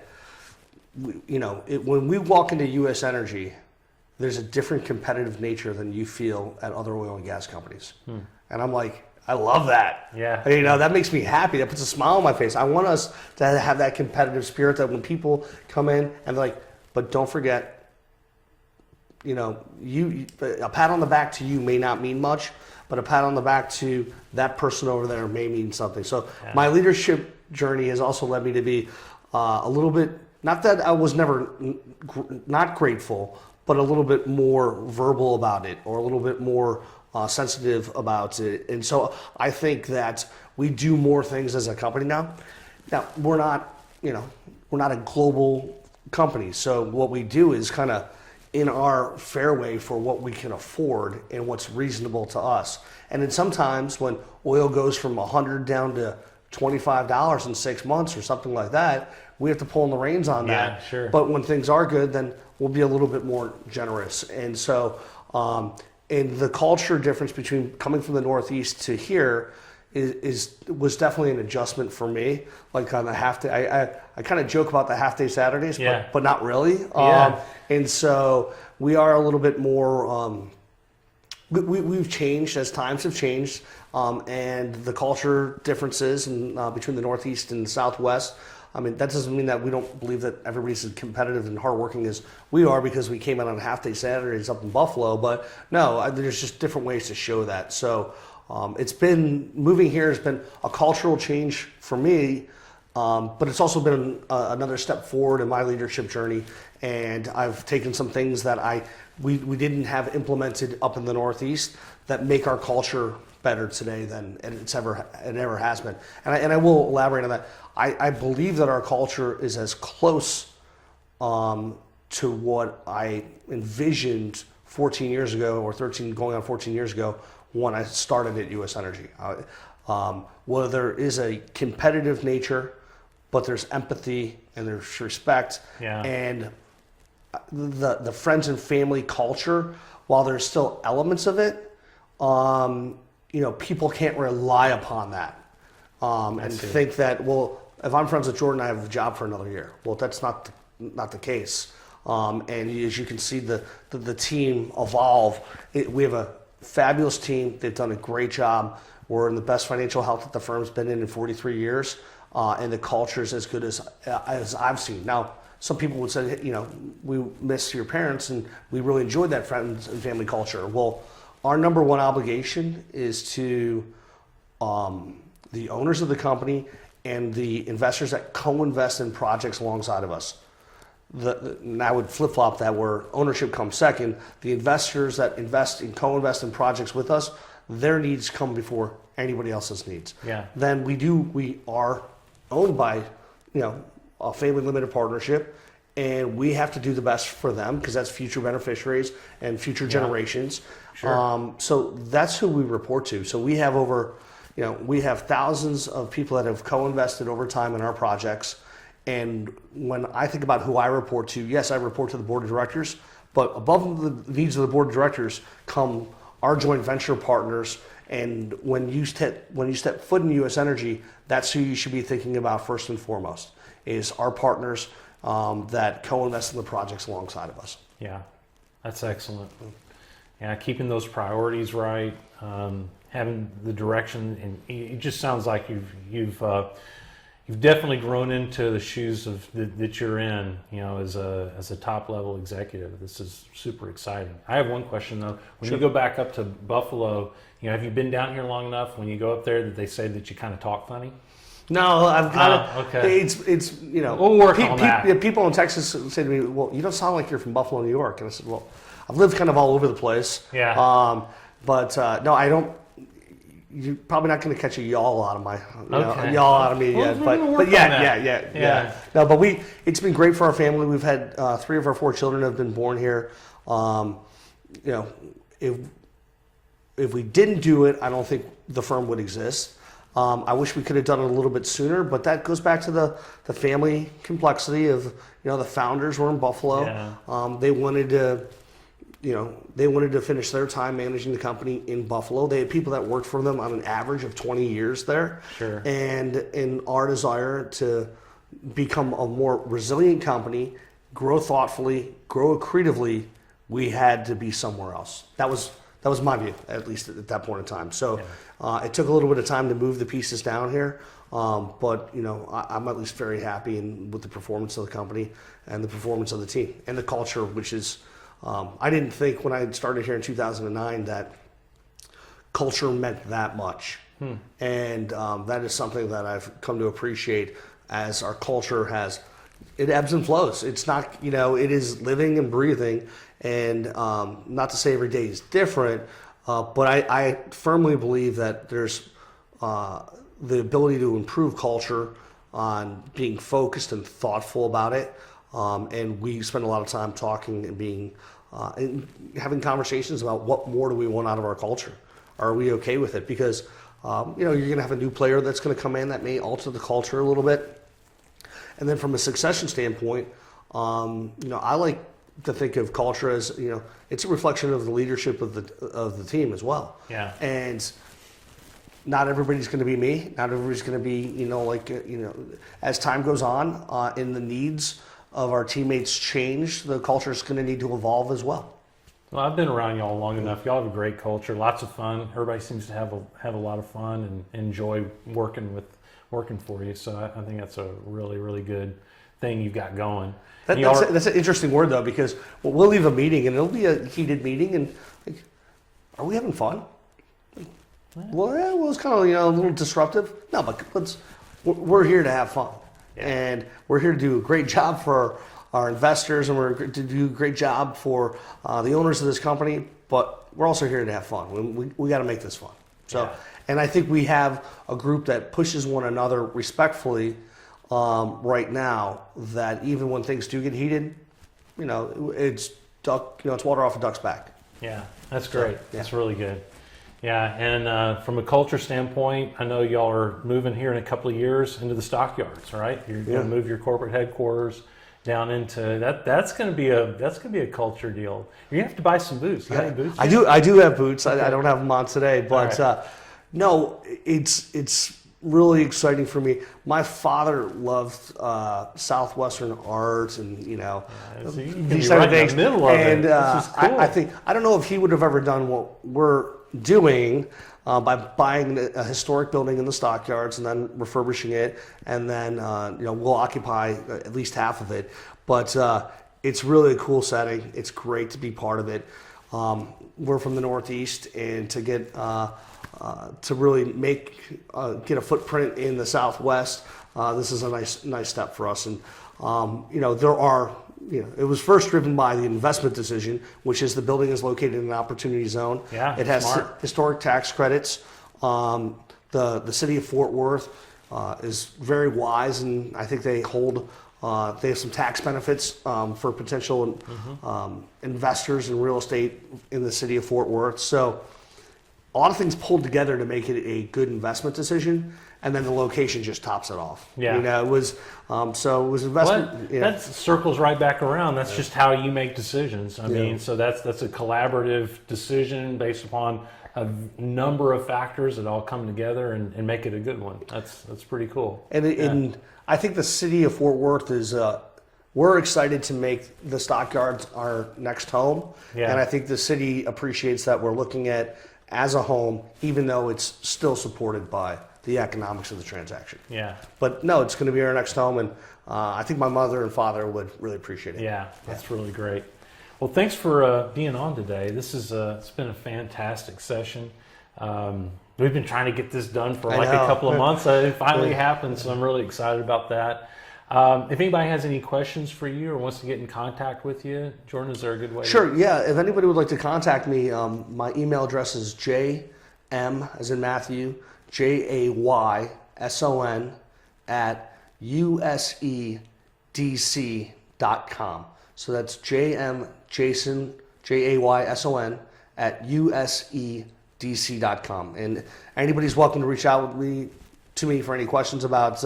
when we walk into U.S. Energy, there's a different competitive nature than you feel at other oil and gas companies. And I'm like, I love that. Yeah. That makes me happy. That puts a smile on my face. I want us to have that competitive spirit that when people come in and they're like, but don't forget, a pat on the back to you may not mean much, but a pat on the back to that person over there may mean something. So my leadership journey has also led me to be a little bit, not that I was never not grateful, but a little bit more verbal about it, or a little bit more sensitive about it. And so I think that we do more things as a company now. Now, we're not a global company. So what we do is kind of in our fairway for what we can afford and what's reasonable to us. And then sometimes when oil goes from 100 down to $25 in 6 months or something like that, we have to pull in the reins on that. Yeah, sure. But when things are good, then we'll be a little bit more generous. And so, and the culture difference between coming from the Northeast to here was definitely an adjustment for me. Like on the half day, I kind of joke about the half day Saturdays, but not really. And so we are a little bit more. We've changed as times have changed, and the culture differences between the Northeast and the Southwest. I mean, that doesn't mean that we don't believe that everybody's as competitive and hardworking as we are because we came out on half-day Saturdays up in Buffalo. But no, there's just different ways to show that. So moving here has been a cultural change for me, but it's also been another step forward in my leadership journey. And I've taken some things that we didn't have implemented up in the Northeast that make our culture better today than it ever has been. And I will elaborate on that. I believe that our culture is as close to what I envisioned 14 years ago, or 13, going on 14 years ago, when I started at U.S. Energy. Where there is a competitive nature, but there's empathy and there's respect, and the friends and family culture, while there's still elements of it, people can't rely upon that and think that, well, if I'm friends with Jordan, I have a job for another year. Well, that's not the case. And as you can see, the team evolve. We have a fabulous team. They've done a great job. We're in the best financial health that the firm's been in 43 years, and the culture is as good as I've seen. Now, some people would say, we miss your parents, and we really enjoyed that friends and family culture. Well, our number one obligation is to the owners of the company and the investors that co-invest in projects alongside of us. And I would flip-flop that, where ownership comes second. The investors that co-invest in projects with us, their needs come before anybody else's needs. Then we are owned by a family limited partnership, and we have to do the best for them because that's future beneficiaries and future generations. Sure. So that's who we report to. So we have we have thousands of people that have co-invested over time in our projects. And when I think about who I report to, yes, I report to the board of directors, but above the needs of the board of directors come our joint venture partners. And when you step foot in U.S. Energy, that's who you should be thinking about first and foremost, is our partners that co-invest in the projects alongside of us. Yeah, that's excellent. Yeah, keeping those priorities right, having the direction, and it just sounds like you've definitely grown into the shoes that you're in, as a top level executive. This is super exciting. I have one question though. When you go back up to Buffalo, have you been down here long enough? When you go up there, that they say that you kind of talk funny? No, I've got Oh, okay. It's We'll work on that. people in Texas say to me, "Well, you don't sound like you're from Buffalo, New York." And I said, "Well, I've lived kind of all over the place." Yeah. But no, I don't. You're probably not going to catch a y'all out of Okay. y'all out of me Well, yet. we're But gonna work but on yeah, that. yeah. Yeah. No, but it's been great for our family. We've had 3 of our 4 children have been born here. You know, if we didn't do it, I don't think the firm would exist. I wish we could have done it a little bit sooner, but that goes back to the family complexity of, the founders were in Buffalo. Yeah. They wanted to finish their time managing the company in Buffalo. They had people that worked for them on an average of 20 years there. Sure. And in our desire to become a more resilient company, grow thoughtfully, grow accretively, we had to be somewhere else. That was my view, at least at that point in time. So it took a little bit of time to move the pieces down here, but I'm at least very happy with the performance of the company and the performance of the team and the culture, which is I didn't think when I started here in 2009 that culture meant that much, and that is something that I've come to appreciate as our culture has. It ebbs and flows. It's not, it is living and breathing. And not to say every day is different, but I firmly believe that there's the ability to improve culture on being focused and thoughtful about it. And we spend a lot of time talking and having conversations about what more do we want out of our culture. Are we okay with it? Because you're going to have a new player that's going to come in that may alter the culture a little bit. And then from a succession standpoint, I like to think of culture as, it's a reflection of the leadership of the team as well. Yeah. And not everybody's going to be me. Not everybody's going to be, as time goes on and the needs of our teammates change, the culture is going to need to evolve as well. Well, I've been around y'all long enough. Y'all have a great culture, lots of fun. Everybody seems to have a lot of fun and enjoy working for you. So I think that's a really, really good thing you've got going. That's an interesting word, though, because we'll leave a meeting and it'll be a heated meeting, and like, are we having fun? Well, it's kind of a little disruptive. No, but we're here to have fun, and we're here to do a great job for our investors, and we're to do a great job for the owners of this company. But we're also here to have fun. We got to make this fun. So, and I think we have a group that pushes one another respectfully. Right now, that even when things do get heated, it's water off a duck's back. Yeah, that's great. So, That's really good. Yeah, and from a culture standpoint, I know y'all are moving here in a couple of years into the stockyards, right? You're going to move your corporate headquarters down into that. That's going to be a culture deal. You're going to have to buy some boots. You got any boots? I do have boots. Okay. I don't have them on today, but right. No, it's really exciting for me. My father loved Southwestern art and so these type of things. In the middle of and it. This is cool. I don't know if he would have ever done what we're doing by buying a historic building in the stockyards and then refurbishing it, and then we'll occupy at least half of it. But it's really a cool setting. It's great to be part of it. We're from the Northeast, and to get to really get a footprint in the Southwest, this is a nice step for us. And it was first driven by the investment decision, which is the building is located in an opportunity zone. Yeah, it has smart. Historic tax credits. The city of Fort Worth is very wise, and I think they have some tax benefits for potential investors in real estate in the city of Fort Worth. So a lot of things pulled together to make it a good investment decision, and then the location just tops it off. Yeah. It was investment. Well, that circles right back around. That's just how you make decisions. I mean, so that's a collaborative decision based upon a number of factors that all come together and make it a good one. That's pretty cool. And I think the city of Fort Worth is. We're excited to make the stockyards our next home, and I think the city appreciates that we're looking at as a home, even though it's still supported by the economics of the transaction. Yeah. But no, it's going to be our next home, and I think my mother and father would really appreciate it. Yeah, that's really great. Well, thanks for being on today. This is it's been a fantastic session. We've been trying to get this done for I like know. a couple of months. It finally happened, so I'm really excited about that. If anybody has any questions for you or wants to get in contact with you, Jordan, is there a good way? Sure, yeah. If anybody would like to contact me, my email address is jm, as in Matthew, JAYSON at usedc.com. So that's Jayson, JAYSON at usedc.com. And anybody's welcome to reach out to me for any questions about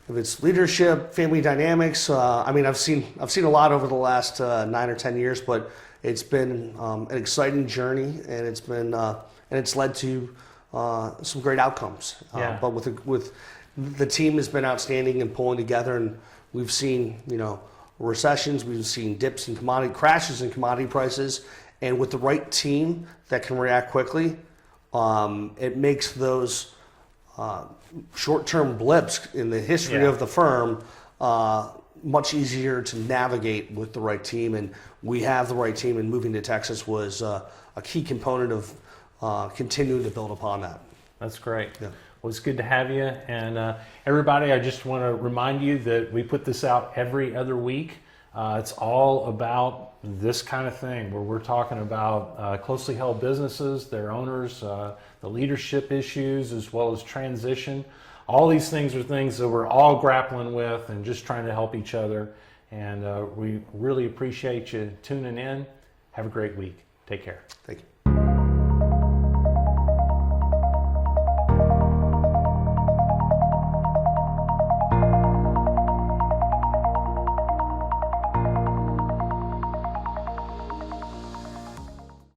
if it's leadership, family dynamics. I mean, I've seen a lot over the last 9 or 10 years, but it's been an exciting journey, and it's been and it's led to some great outcomes. Yeah. But with the team has been outstanding and pulling together, and we've seen recessions, we've seen dips in commodity crashes in commodity prices, and with the right team that can react quickly, it makes those short-term blips in the history of the firm much easier to navigate with the right team. And we have the right team, and moving to Texas was a key component of continuing to build upon that. That's great. Yeah. Well, it's good to have you. And everybody, I just want to remind you that we put this out every other week. It's all about this kind of thing where we're talking about closely held businesses, their owners, the leadership issues, as well as transition. All these things are things that we're all grappling with and just trying to help each other. And we really appreciate you tuning in. Have a great week. Take care. Thank you.